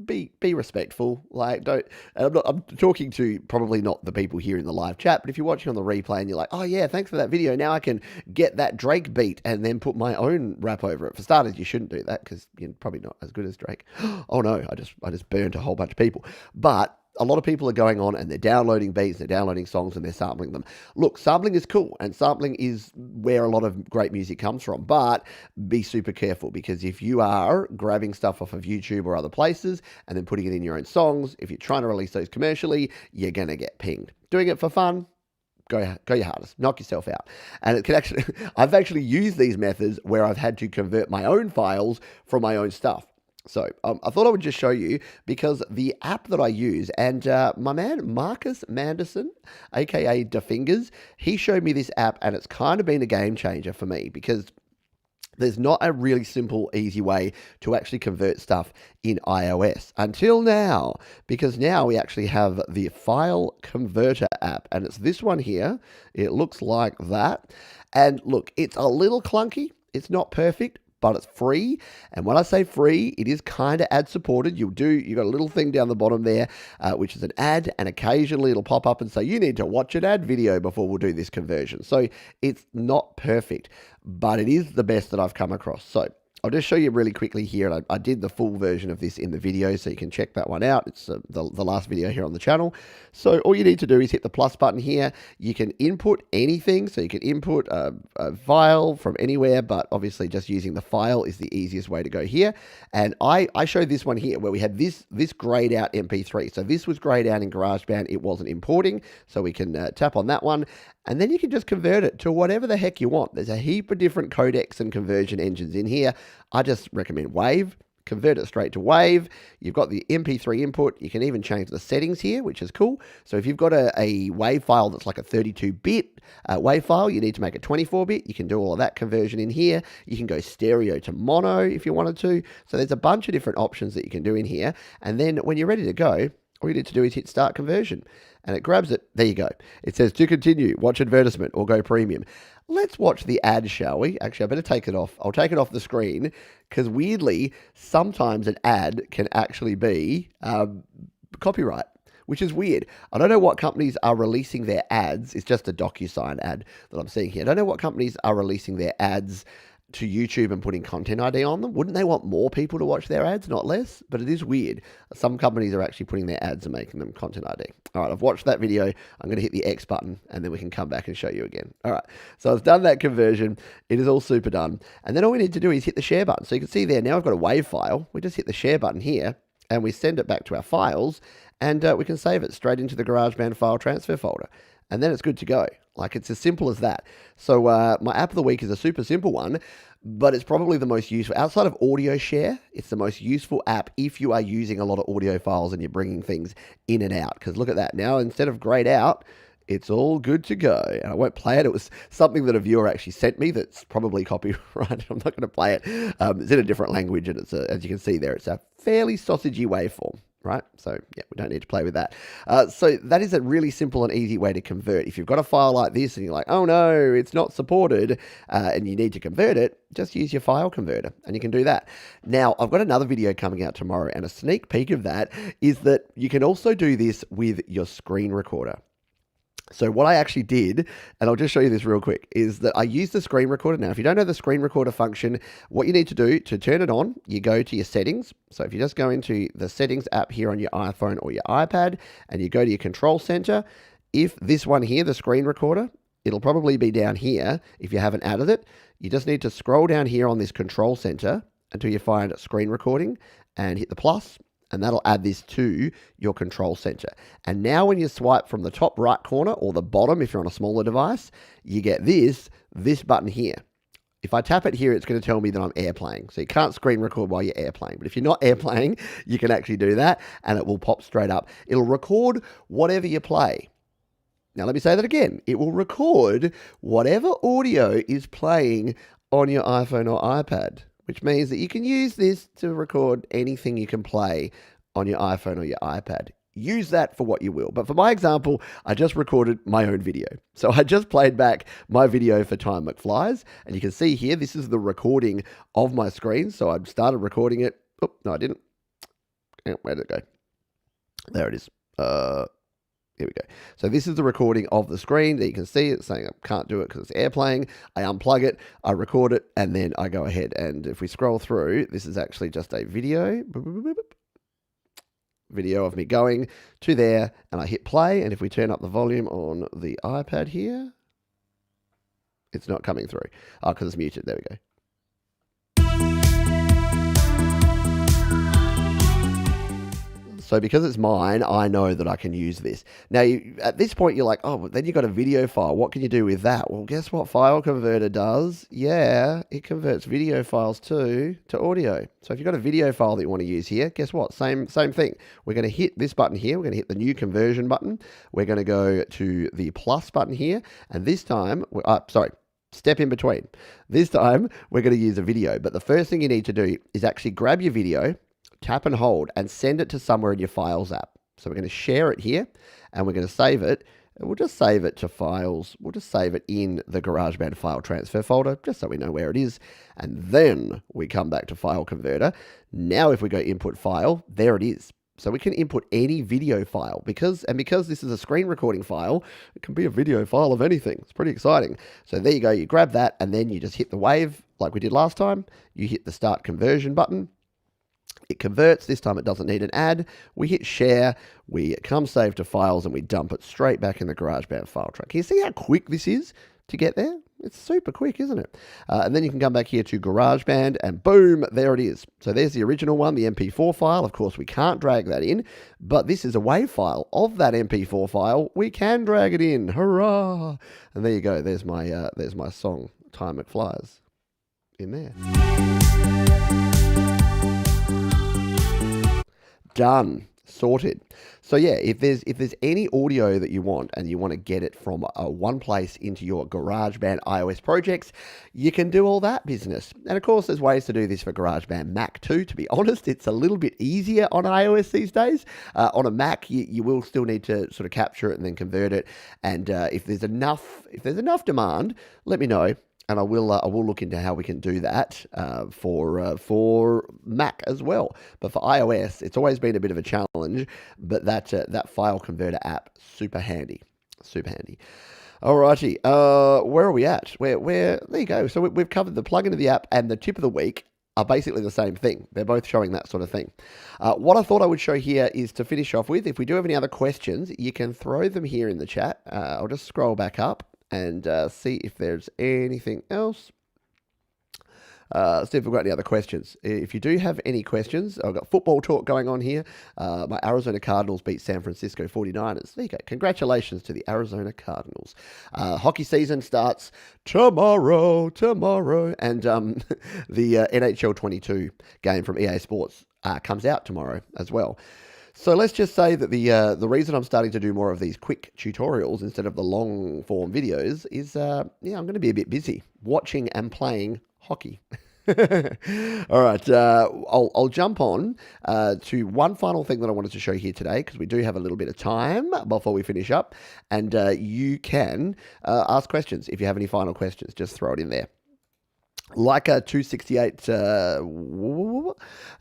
be respectful. Like, don't. And I'm talking to probably not the people here in the live chat, but if you're watching on the replay and you're like, oh yeah, thanks for that video, now I can get that Drake beat and then put my own rap over it. For starters, you shouldn't do that because you're probably not as good as Drake. Oh no, I just burned a whole bunch of people. But a lot of people are going on and they're downloading beats, they're downloading songs, and they're sampling them. Look, sampling is cool, and sampling is where a lot of great music comes from, but be super careful, because if you are grabbing stuff off of YouTube or other places and then putting it in your own songs, if you're trying to release those commercially, you're going to get pinged. Doing it for fun, go your hardest, knock yourself out. And it can actually, I've actually used these methods where I've had to convert my own files from my own stuff. So I thought I would just show you, because the app that I use, and my man Marcus Manderson, aka DaFingers, he showed me this app, and it's kind of been a game changer for me, because there's not a really simple, easy way to actually convert stuff in iOS until now, because now we actually have the File Converter app, and it's this one here. It looks like that. And look, it's a little clunky. It's not perfect, but it's free. And when I say free, it is kind of ad supported. You got a little thing down the bottom there, which is an ad, and occasionally it'll pop up and say, you need to watch an ad video before we'll do this conversion. So it's not perfect, but it is the best that I've come across. So I'll just show you really quickly here, and I did the full version of this in the video, so you can check that one out. It's the last video here on the channel. So all you need to do is hit the plus button here. You can input anything, so you can input a file from anywhere, but obviously just using the file is the easiest way to go here. And I showed this one here where we had this grayed out MP3. So this was grayed out in GarageBand. It wasn't importing, so we can tap on that one. And then you can just convert it to whatever the heck you want. There's a heap of different codecs and conversion engines in here. I just recommend Wave. Convert it straight to Wave. You've got the MP3 input. You can even change the settings here, which is cool. So if you've got a WAV file that's like a 32-bit WAV file, you need to make it 24-bit. You can do all of that conversion in here. You can go stereo to mono if you wanted to. So there's a bunch of different options that you can do in here. And then when you're ready to go, all you need to do is hit Start Conversion, and it grabs it. There you go. It says to continue, watch advertisement, or go premium. Let's watch the ad, shall we? Actually, I better take it off. I'll take it off the screen, because weirdly, sometimes an ad can actually be copyright, which is weird. I don't know what companies are releasing their ads. It's just a DocuSign ad that I'm seeing here. I don't know what companies are releasing their ads to YouTube and putting Content ID on them. Wouldn't they want more people to watch their ads, not less? But it is weird. Some companies are actually putting their ads and making them Content ID. All right, I've watched that video. I'm going to hit the X button, and then we can come back and show you again. All right, so I've done that conversion. It is all super done. And then all we need to do is hit the share button. So you can see there, now I've got a WAV file. We just hit the share button here, and we send it back to our files, and we can save it straight into the GarageBand file transfer folder. And then it's good to go. Like, it's as simple as that. So my app of the week is a super simple one, but it's probably the most useful. Outside of audio share, it's the most useful app if you are using a lot of audio files and you're bringing things in and out. Because look at that. Now, instead of grayed out, it's all good to go. And I won't play it. It was something that a viewer actually sent me that's probably copyrighted. I'm not going to play it. It's in a different language, and it's as you can see there, it's a fairly sausagey waveform. Right? So yeah, we don't need to play with that. So that is a really simple and easy way to convert. If you've got a file like this and you're like, oh no, it's not supported, and you need to convert it, just use your file converter and you can do that. Now, I've got another video coming out tomorrow, and a sneak peek of that is that you can also do this with your screen recorder. So what I actually did, and I'll just show you this real quick, is that I used the screen recorder. Now, if you don't know the screen recorder function, what you need to do to turn it on, you go to your settings. So if you just go into the settings app here on your iPhone or your iPad, and you go to your control center, if this one here, the screen recorder, it'll probably be down here if you haven't added it. You just need to scroll down here on this control center until you find screen recording and hit the plus. And that'll add this to your control center. And now when you swipe from the top right corner or the bottom, if you're on a smaller device, you get this button here. If I tap it here, it's going to tell me that I'm airplaying. So you can't screen record while you're airplaying. But if you're not airplaying, you can actually do that, and it will pop straight up. It'll record whatever you play. Now let me say that again. It will record whatever audio is playing on your iPhone or iPad, which means that you can use this to record anything you can play on your iPhone or your iPad. Use that for what you will. But for my example, I just recorded my own video. So I just played back my video for Time McFlies, and you can see here, this is the recording of my screen. So I started recording it. Oh, no, I didn't. Where did it go? There it is. Here we go. So this is the recording of the screen. That you can see it's saying I can't do it because it's airplaying. I unplug it, I record it, and then I go ahead. And if we scroll through, this is actually just a video. Video of me going to there, and I hit play. And if we turn up the volume on the iPad here, it's not coming through. Oh, because it's muted. There we go. So because it's mine, I know that I can use this. Now, at this point, you're like, oh, but then you've got a video file. What can you do with that? Well, guess what File Converter does? Yeah, it converts video files to audio. So if you've got a video file that you want to use here, guess what? Same thing. We're going to hit this button here. We're going to hit the new conversion button. We're going to go to the plus button here. And this time, step in between. This time, we're going to use a video. But the first thing you need to do is actually grab your video, tap and hold, and send it to somewhere in your Files app. So we're going to share it here, and we're going to save it. and we'll just save it to files. We'll just save it in the GarageBand file transfer folder, just so we know where it is. And then we come back to file converter. Now if we go input file, there it is. So we can input any video file because this is a screen recording file, it can be a video file of anything. It's pretty exciting. So there you go, you grab that and then you just hit the wave like we did last time. You hit the start conversion button. It converts. This time it doesn't need an ad. We hit share, we come save to files and we dump it straight back in the GarageBand file tray. Can you see how quick this is to get there? It's super quick, isn't it? And then you can come back here to GarageBand and boom, there it is. So there's the original one, the MP4 file. Of course, we can't drag that in, but this is a WAV file of that MP4 file. We can drag it in. Hurrah! And there you go. There's my song, Time It Flies, in there. Done. Sorted. So yeah, if there's any audio that you want and you want to get it from one place into your GarageBand iOS projects, you can do all that business. And of course, there's ways to do this for GarageBand Mac too. To be honest, it's a little bit easier on iOS these days. On a Mac, you will still need to sort of capture it and then convert it. And if there's enough demand, let me know. And I will look into how we can do that for Mac as well. But for iOS, it's always been a bit of a challenge. But that file converter app, super handy, super handy. Alrighty, where are we at? Where? There you go. So we've covered the plugin of the app and the tip of the week are basically the same thing. They're both showing that sort of thing. What I thought I would show here is to finish off with. If we do have any other questions, you can throw them here in the chat. I'll just scroll back up and see if there's anything else. See if we've got any other questions. If you do have any questions, I've got football talk going on here. My Arizona Cardinals beat San Francisco 49ers. There you go. Congratulations to the Arizona Cardinals. Hockey season starts tomorrow. And the NHL 22 game from EA Sports comes out tomorrow as well. So let's just say that the reason I'm starting to do more of these quick tutorials instead of the long form videos is, I'm going to be a bit busy watching and playing hockey. All right, I'll jump on to one final thing that I wanted to show here today because we do have a little bit of time before we finish up. And you can ask questions. If you have any final questions, just throw it in there. Leica 268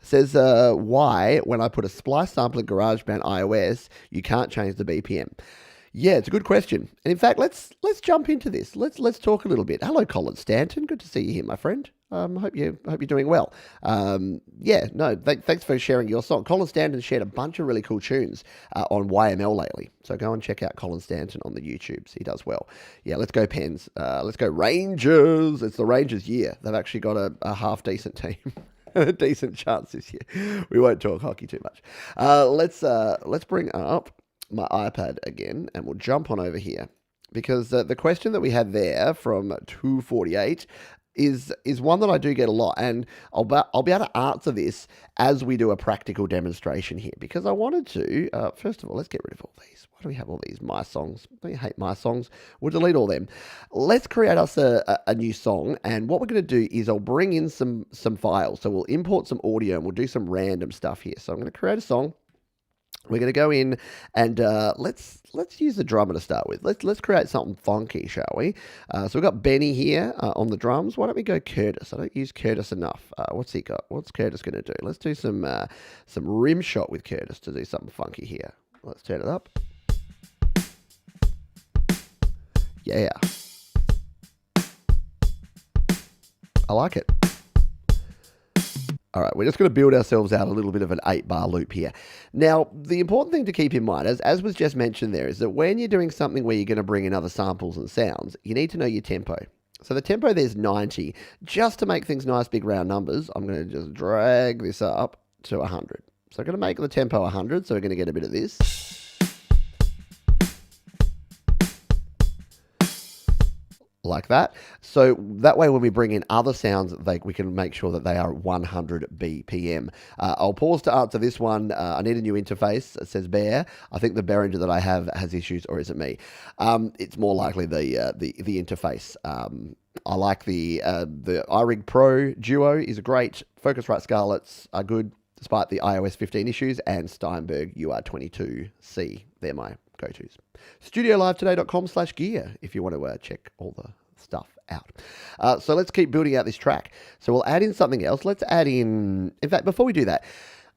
says, why, when I put a splice sample in GarageBand iOS, you can't change the BPM? Yeah, it's a good question. And in fact, let's jump into this. Let's talk a little bit. Hello, Colin Stanton. Good to see you here, my friend. Hope you're doing well. Thanks for sharing your song. Colin Stanton shared a bunch of really cool tunes on YML lately. So go and check out Colin Stanton on the YouTubes. He does well. Yeah, let's go Pens. Let's go Rangers. It's the Rangers year. They've actually got a half decent team. A decent chance this year. We won't talk hockey too much. Let's bring up my iPad again, and we'll jump on over here because the question that we had there from 248 is one that I do get a lot, and I'll be able to answer this as we do a practical demonstration here because I wanted to. First of all, let's get rid of all these. Why do we have all these my songs? I hate my songs. We'll delete all them. Let's create us a new song, and what we're going to do is I'll bring in some files. So we'll import some audio and we'll do some random stuff here. So I'm going to create a song. We're going to go in and let's use the drummer to start with. Let's create something funky, shall we? So we've got Benny here on the drums. Why don't we go Curtis? I don't use Curtis enough. What's he got? What's Curtis going to do? Let's do some rim shot with Curtis to do something funky here. Let's turn it up. Yeah. I like it. All right, we're just going to build ourselves out a little bit of an 8-bar loop here. Now, the important thing to keep in mind, as was just mentioned there, is that when you're doing something where you're going to bring in other samples and sounds, you need to know your tempo. So the tempo there's 90. Just to make things nice, big round numbers, I'm going to just drag this up to 100. So I'm going to make the tempo 100, so we're going to get a bit of this. Like that. So that way when we bring in other sounds, we can make sure that they are 100 BPM. I'll pause to answer this one. I need a new interface. It says Bear. I think the Behringer that I have has issues, or is it me? It's more likely the interface. I like the iRig Pro Duo is great. Focusrite Scarletts are good despite the iOS 15 issues, and Steinberg UR22C. They're my go-tos. StudioLiveToday.com/gear if you want to check all the stuff out. So let's keep building out this track. So we'll add in something else. Let's add in fact, before we do that,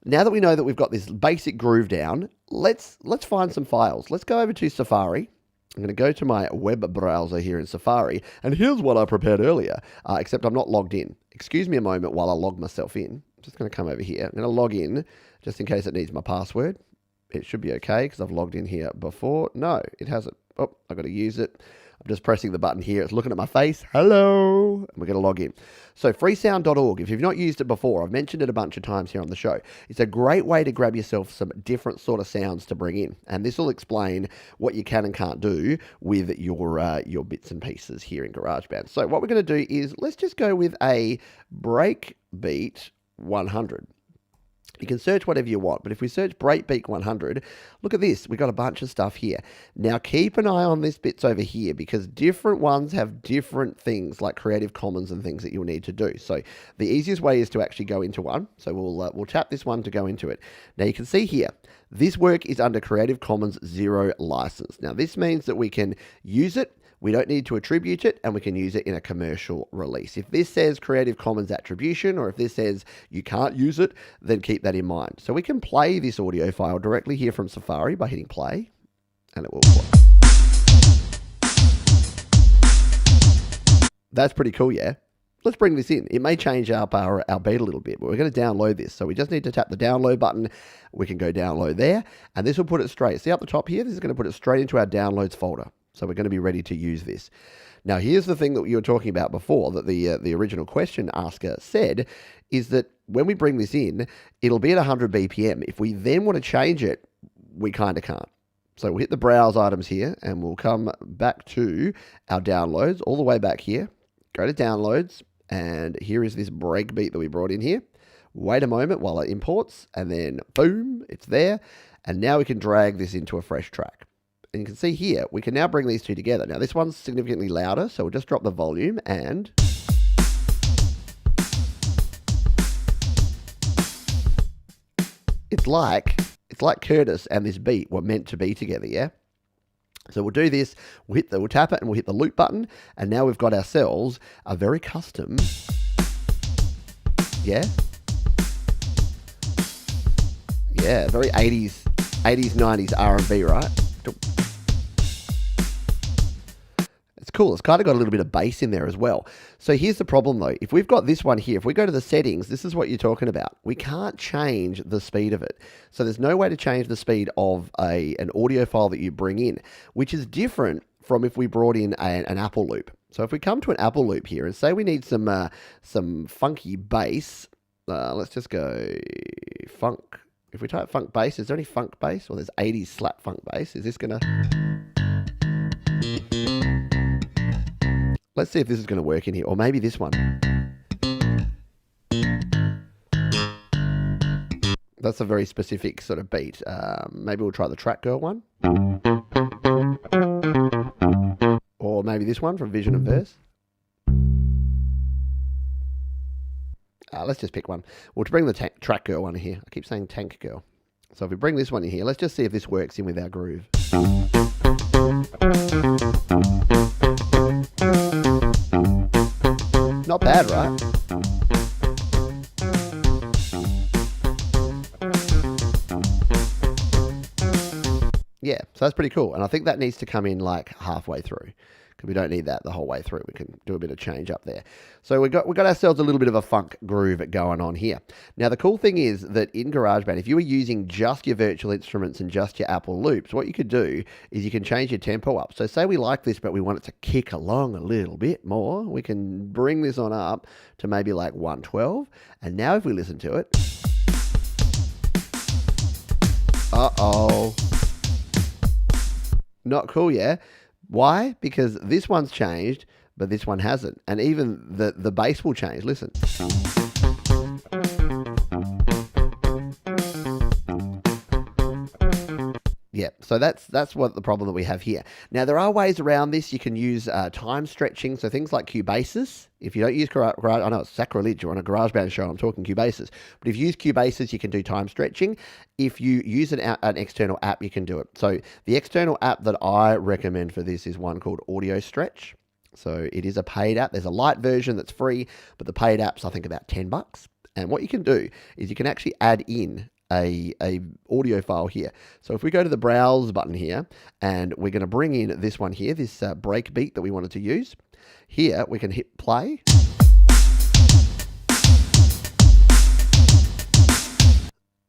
now that we know that we've got this basic groove down, let's find some files. Let's go over to Safari. I'm going to go to my web browser here in Safari, and here's what I prepared earlier, except I'm not logged in. Excuse me a moment while I log myself in. I'm just going to come over here. I'm going to log in just in case it needs my password. It should be okay because I've logged in here before. No, it hasn't. Oh, I've got to use it. I'm just pressing the button here. It's looking at my face. Hello. And we're going to log in. So freesound.org, if you've not used it before, I've mentioned it a bunch of times here on the show. It's a great way to grab yourself some different sort of sounds to bring in. And this will explain what you can and can't do with your bits and pieces here in GarageBand. So what we're going to do is let's just go with a breakbeat 100. You can search whatever you want, but if we search Breakbeat 100, look at this. We've got a bunch of stuff here. Now, keep an eye on these bits over here because different ones have different things like Creative Commons and things that you'll need to do. So the easiest way is to actually go into one. So we'll tap this one to go into it. Now, you can see here, this work is under Creative Commons 0 license. Now, this means that we can use it. We don't need to attribute it, and we can use it in a commercial release. If this says Creative Commons attribution, or if this says you can't use it, then keep that in mind. So we can play this audio file directly here from Safari by hitting play, and it will play. That's pretty cool, yeah? Let's bring this in. It may change up our beat a little bit, but we're going to download this. So we just need to tap the download button. We can go download there, and this will put it straight. See up the top here? This is going to put it straight into our downloads folder. So we're going to be ready to use this. Now, here's the thing that you were talking about before that the original question asker said, is that when we bring this in, it'll be at 100 BPM. If we then want to change it, we kind of can't. So we'll hit the browse items here, and we'll come back to our downloads, all the way back here. Go to downloads, and here is this breakbeat that we brought in here. Wait a moment while it imports, and then boom, it's there. And now we can drag this into a fresh track. And you can see here, we can now bring these two together. Now, this one's significantly louder, so we'll just drop the volume, and it's like Curtis and this beat were meant to be together, yeah? So we'll do this, we'll tap it, and we'll hit the loop button, and now we've got ourselves a very custom, yeah? Yeah, very 80s, 90s R&B, right? It's cool. It's kind of got a little bit of bass in there as well. So here's the problem though. If we've got this one here, if we go to the settings, this is what you're talking about. We can't change the speed of it. So there's no way to change the speed of an audio file that you bring in, which is different from if we brought in an Apple loop. So if we come to an Apple loop here and say we need some funky bass, let's just go funk. If we type funk bass, is there any funk bass? Well, there's 80s slap funk bass. Is this going to... Let's see if this is going to work in here. Or maybe this one. That's a very specific sort of beat. Maybe we'll try the Track Girl one. Or maybe this one from Vision and Verse. Let's just pick one. We'll bring the Track Girl one here. I keep saying Tank Girl. So if we bring this one in here, let's just see if this works in with our groove. Not bad, right? Yeah, so that's pretty cool. And I think that needs to come in like halfway through, because we don't need that the whole way through. We can do a bit of change up there. So we got ourselves a little bit of a funk groove going on here. Now, the cool thing is that in GarageBand, if you were using just your virtual instruments and just your Apple loops, what you could do is you can change your tempo up. So say we like this, but we want it to kick along a little bit more. We can bring this on up to maybe like 112. And now if we listen to it, uh-oh. Not cool, yeah? Why? Because this one's changed, but this one hasn't. And even the bass will change. Listen. Yeah, So that's what the problem that we have here. Now, there are ways around this. You can use time stretching, so things like Cubasis. If you don't use Garage, I know it's sacrilege, you're on a GarageBand show, I'm talking Cubasis. But if you use Cubasis, you can do time stretching. If you use an external app, you can do it. So the external app that I recommend for this is one called Audio Stretch. So it is a paid app. There's a light version that's free, but the paid app's, I think, about $10. And what you can do is you can actually add in a audio file here. So if we go to the browse button here, and we're going to bring in this one here, this break beat that we wanted to use. Here we can hit play.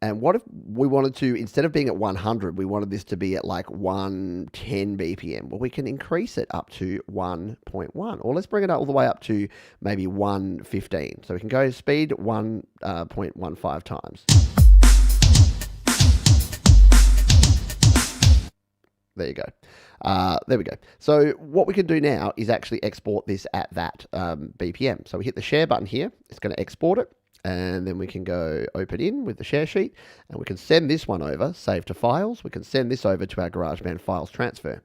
And what if we wanted to, instead of being at 100, we wanted this to be at like 110 BPM? Well, we can increase it up to 1.1, or let's bring it all the way up to maybe 115. So we can go speed 1.15 times. There you go. There we go. So what we can do now is actually export this at that BPM. So we hit the share button here. It's going to export it. And then we can go open in with the share sheet. And we can send this one over, save to files. We can send this over to our GarageBand files transfer.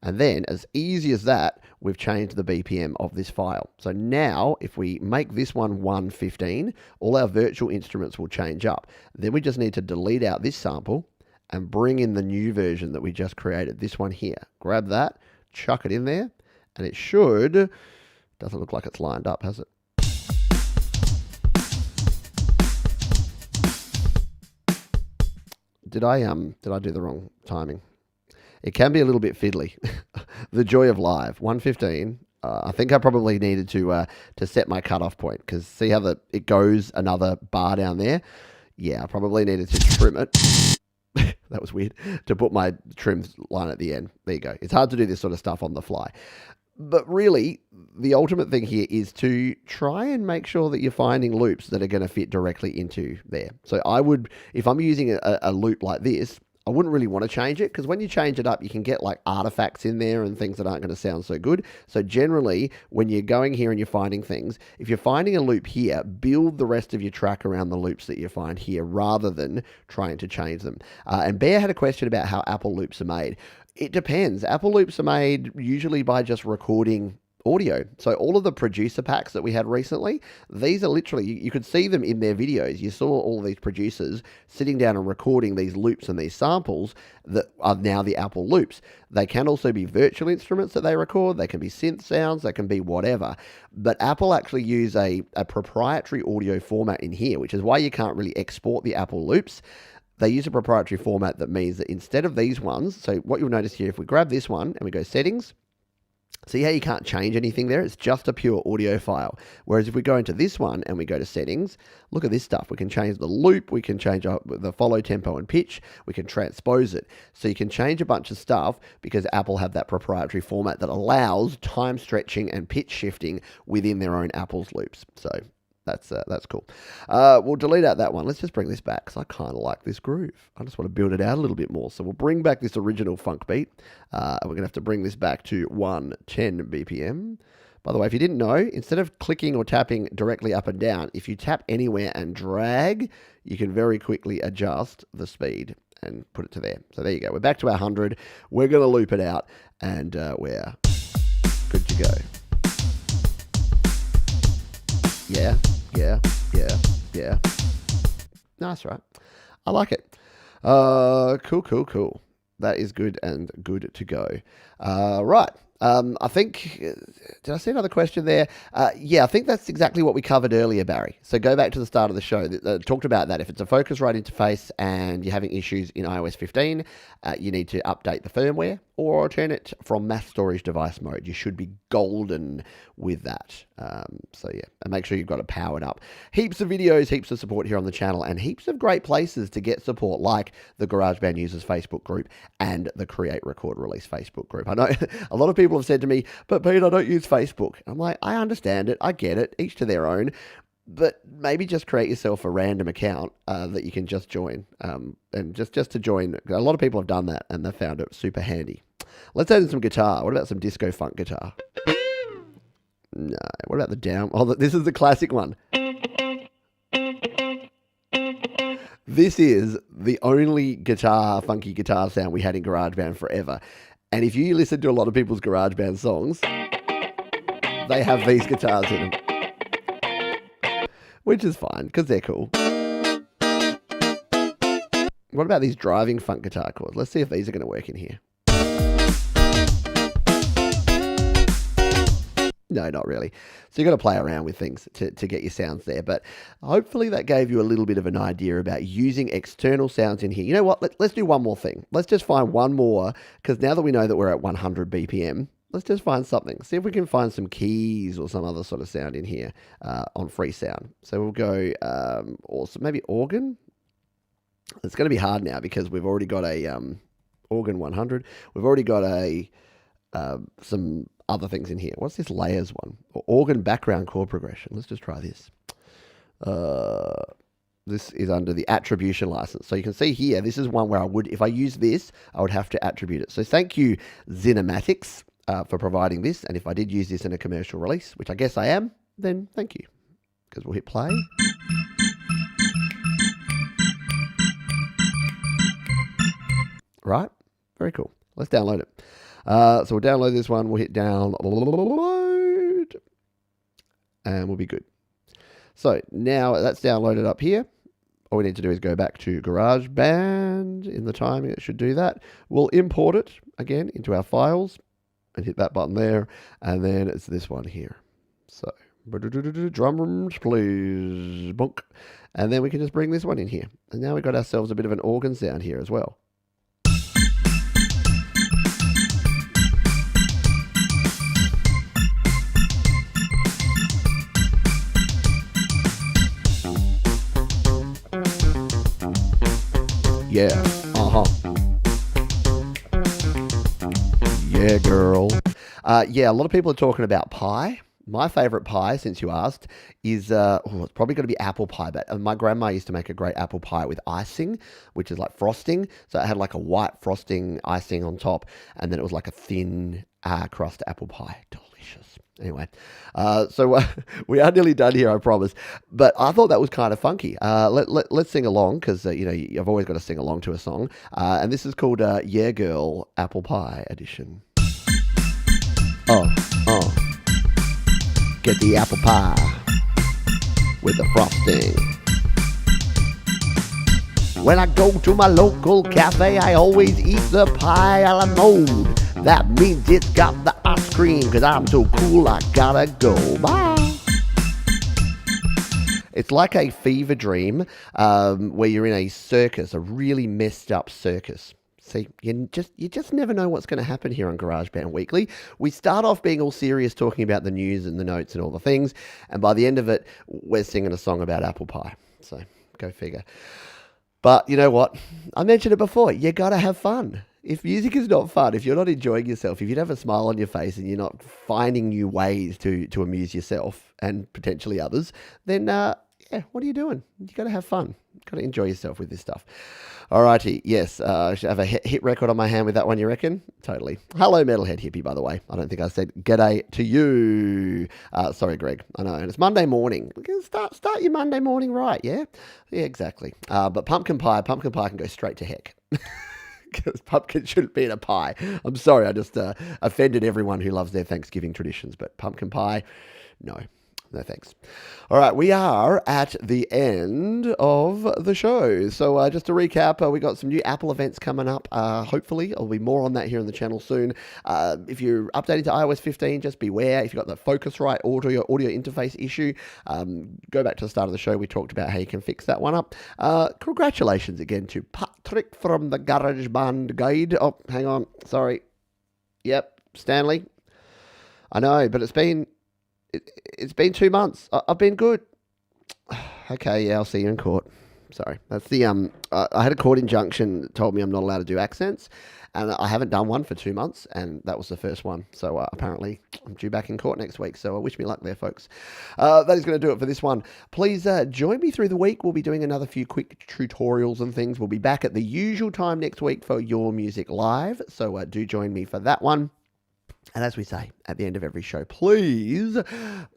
And then, as easy as that, we've changed the BPM of this file. So now, if we make this one 115, all our virtual instruments will change up. Then we just need to delete out this sample and bring in the new version that we just created, this one here. Grab that, chuck it in there, and it should, doesn't look like it's lined up, has it? Did I do the wrong timing? It can be a little bit fiddly. The joy of live, 115. I think I probably needed to set my cutoff point, because see how it goes another bar down there? Yeah, I probably needed to trim it. That was weird, to put my trim line at the end. There you go. It's hard to do this sort of stuff on the fly. But really, the ultimate thing here is to try and make sure that you're finding loops that are going to fit directly into there. So I would, if I'm using a loop like this, I wouldn't really want to change it, because when you change it up, you can get like artifacts in there and things that aren't going to sound so good. So generally, when you're going here and you're finding things, if you're finding a loop here, build the rest of your track around the loops that you find here rather than trying to change them. And Bear had a question about how Apple loops are made. It depends. Apple loops are made usually by just recording audio. So all of the producer packs that we had recently, these are literally, you could see them in their videos. You saw all of these producers sitting down and recording these loops and these samples that are now the Apple loops. They can also be virtual instruments that they record. They can be synth sounds. They can be whatever. But Apple actually use a proprietary audio format in here, which is why you can't really export the Apple loops. They use a proprietary format that means that instead of these ones, so what you'll notice here, if we grab this one and we go settings, see how you can't change anything there? It's just a pure audio file. Whereas if we go into this one and we go to settings, look at this stuff. We can change the loop, we can change the follow tempo and pitch, we can transpose it. So you can change a bunch of stuff because Apple have that proprietary format that allows time stretching and pitch shifting within their own Apple's loops. So that's cool. We'll delete out that one. Let's just bring this back because I kind of like this groove. I just want to build it out a little bit more. So we'll bring back this original funk beat. We're going to have to bring this back to 110 BPM. By the way, if you didn't know, instead of clicking or tapping directly up and down, if you tap anywhere and drag, you can very quickly adjust the speed and put it to there. So there you go. We're back to our 100. We're going to loop it out and we're good to go. Yeah. Nice, right? I like it. Cool. That is good and good to go. Right. I think, did I see another question there? Yeah, I think that's exactly what we covered earlier, Barry. So go back to the start of the show. Talked about that. If it's a Focusrite interface and you're having issues in iOS 15, you need to update the firmware or turn it from mass storage device mode. You should be golden with that. So yeah, and make sure you've got it powered up. Heaps of videos, heaps of support here on the channel, and heaps of great places to get support, like the GarageBand Users Facebook group and the Create, Record, Release Facebook group. I know a lot of people have said to me, but Pete, I don't use Facebook. I'm like, I understand it. I get it. Each to their own. But maybe just create yourself a random account that you can just join. And just to join, a lot of people have done that and they found it super handy. Let's add in some guitar. What about some disco funk guitar? No. What about the down? Oh, this is the classic one. This is the only funky guitar sound we had in GarageBand forever. And if you listen to a lot of people's GarageBand songs, they have these guitars in them. Which is fine, because they're cool. What about these driving funk guitar chords? Let's see if these are going to work in here. No, not really. So you've got to play around with things to get your sounds there. But hopefully that gave you a little bit of an idea about using external sounds in here. You know what? Let's do one more thing. Let's just find one more, because now that we know that we're at 100 BPM, let's just find something. See if we can find some keys or some other sort of sound in here on free sound. So we'll go also maybe organ. It's going to be hard now because we've already got a organ 100. We've already got a some other things in here. What's this layers one? Or organ background chord progression. Let's just try this. This is under the attribution license. So you can see here, this is one where I would, if I use this, I would have to attribute it. So thank you, Zinematics, for providing this. And if I did use this in a commercial release, which I guess I am, then thank you. Because we'll hit play. Right? Very cool. Let's download it. So we'll download this one. We'll hit download. And we'll be good. So now that's downloaded up here. All we need to do is go back to GarageBand. In the timing, it should do that. We'll import it again into our files and hit that button there. And then it's this one here. So drums, please. Bonk. And then we can just bring this one in here. And now we've got ourselves a bit of an organ sound here as well. Yeah, yeah, girl. Yeah, a lot of people are talking about pie. My favorite pie, since you asked, is it's probably going to be apple pie. But my grandma used to make a great apple pie with icing, which is like frosting. So it had like a white frosting icing on top, and then it was like a thin crust apple pie. Delicious. Anyway, so we are nearly done here, I promise. But I thought that was kind of funky. Let's sing along, because you know, I've always got to sing along to a song. And this is called Yeah Girl Apple Pie Edition. Get the apple pie with the frosting. When I go to my local cafe, I always eat the pie a la mode. That means it's got the ice cream, because I'm so cool I gotta go. Bye. It's like a fever dream where you're in a circus, a really messed up circus. See, you just never know what's going to happen here on GarageBand Weekly. We start off being all serious, talking about the news and the notes and all the things, and by the end of it, we're singing a song about apple pie. So, go figure. But you know what? I mentioned it before. You got to have fun. If music is not fun, if you're not enjoying yourself, if you don't have a smile on your face and you're not finding new ways to amuse yourself and potentially others, then what are you doing? You got to have fun. Got to enjoy yourself with this stuff. Alrighty, yes, I should have a hit record on my hand with that one, you reckon? Totally. Hello, Metalhead Hippie, by the way. I don't think I said g'day to you. Sorry, Greg. I know, and it's Monday morning. Start your Monday morning right, yeah? Yeah, exactly. But pumpkin pie can go straight to heck. Because pumpkin shouldn't be in a pie. I'm sorry, I just offended everyone who loves their Thanksgiving traditions, but pumpkin pie, no. No thanks. All right, we are at the end of the show. So just to recap, we got some new Apple events coming up. Hopefully, there'll be more on that here in the channel soon. If you're updating to iOS 15, just beware. If you've got the Focusrite audio interface issue, go back to the start of the show. We talked about how you can fix that one up. Congratulations again to Patrick from the GarageBand Guide. Oh, hang on. Sorry. Yep, Stanley. I know, but it's been 2 months. I've been good. Okay, yeah, I'll see you in court. Sorry. That's the, I had a court injunction that told me I'm not allowed to do accents, and I haven't done one for 2 months, and that was the first one. So apparently I'm due back in court next week, so wish me luck there, folks. That is going to do it for this one. Please join me through the week. We'll be doing another few quick tutorials and things. We'll be back at the usual time next week for Your Music Live, so do join me for that one. And as we say at the end of every show, please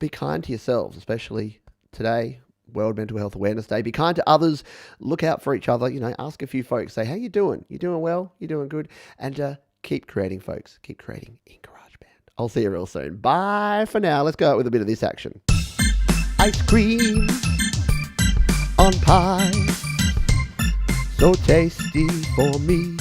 be kind to yourselves, especially today World Mental Health Awareness Day. Be kind to others. Look out for each other. Ask a few folks. Say, how you doing? You doing well? You doing good? And keep creating, folks. Keep creating in GarageBand. I'll see you real soon. Bye for now. Let's go out with a bit of this action. Ice cream on pie, so tasty for me.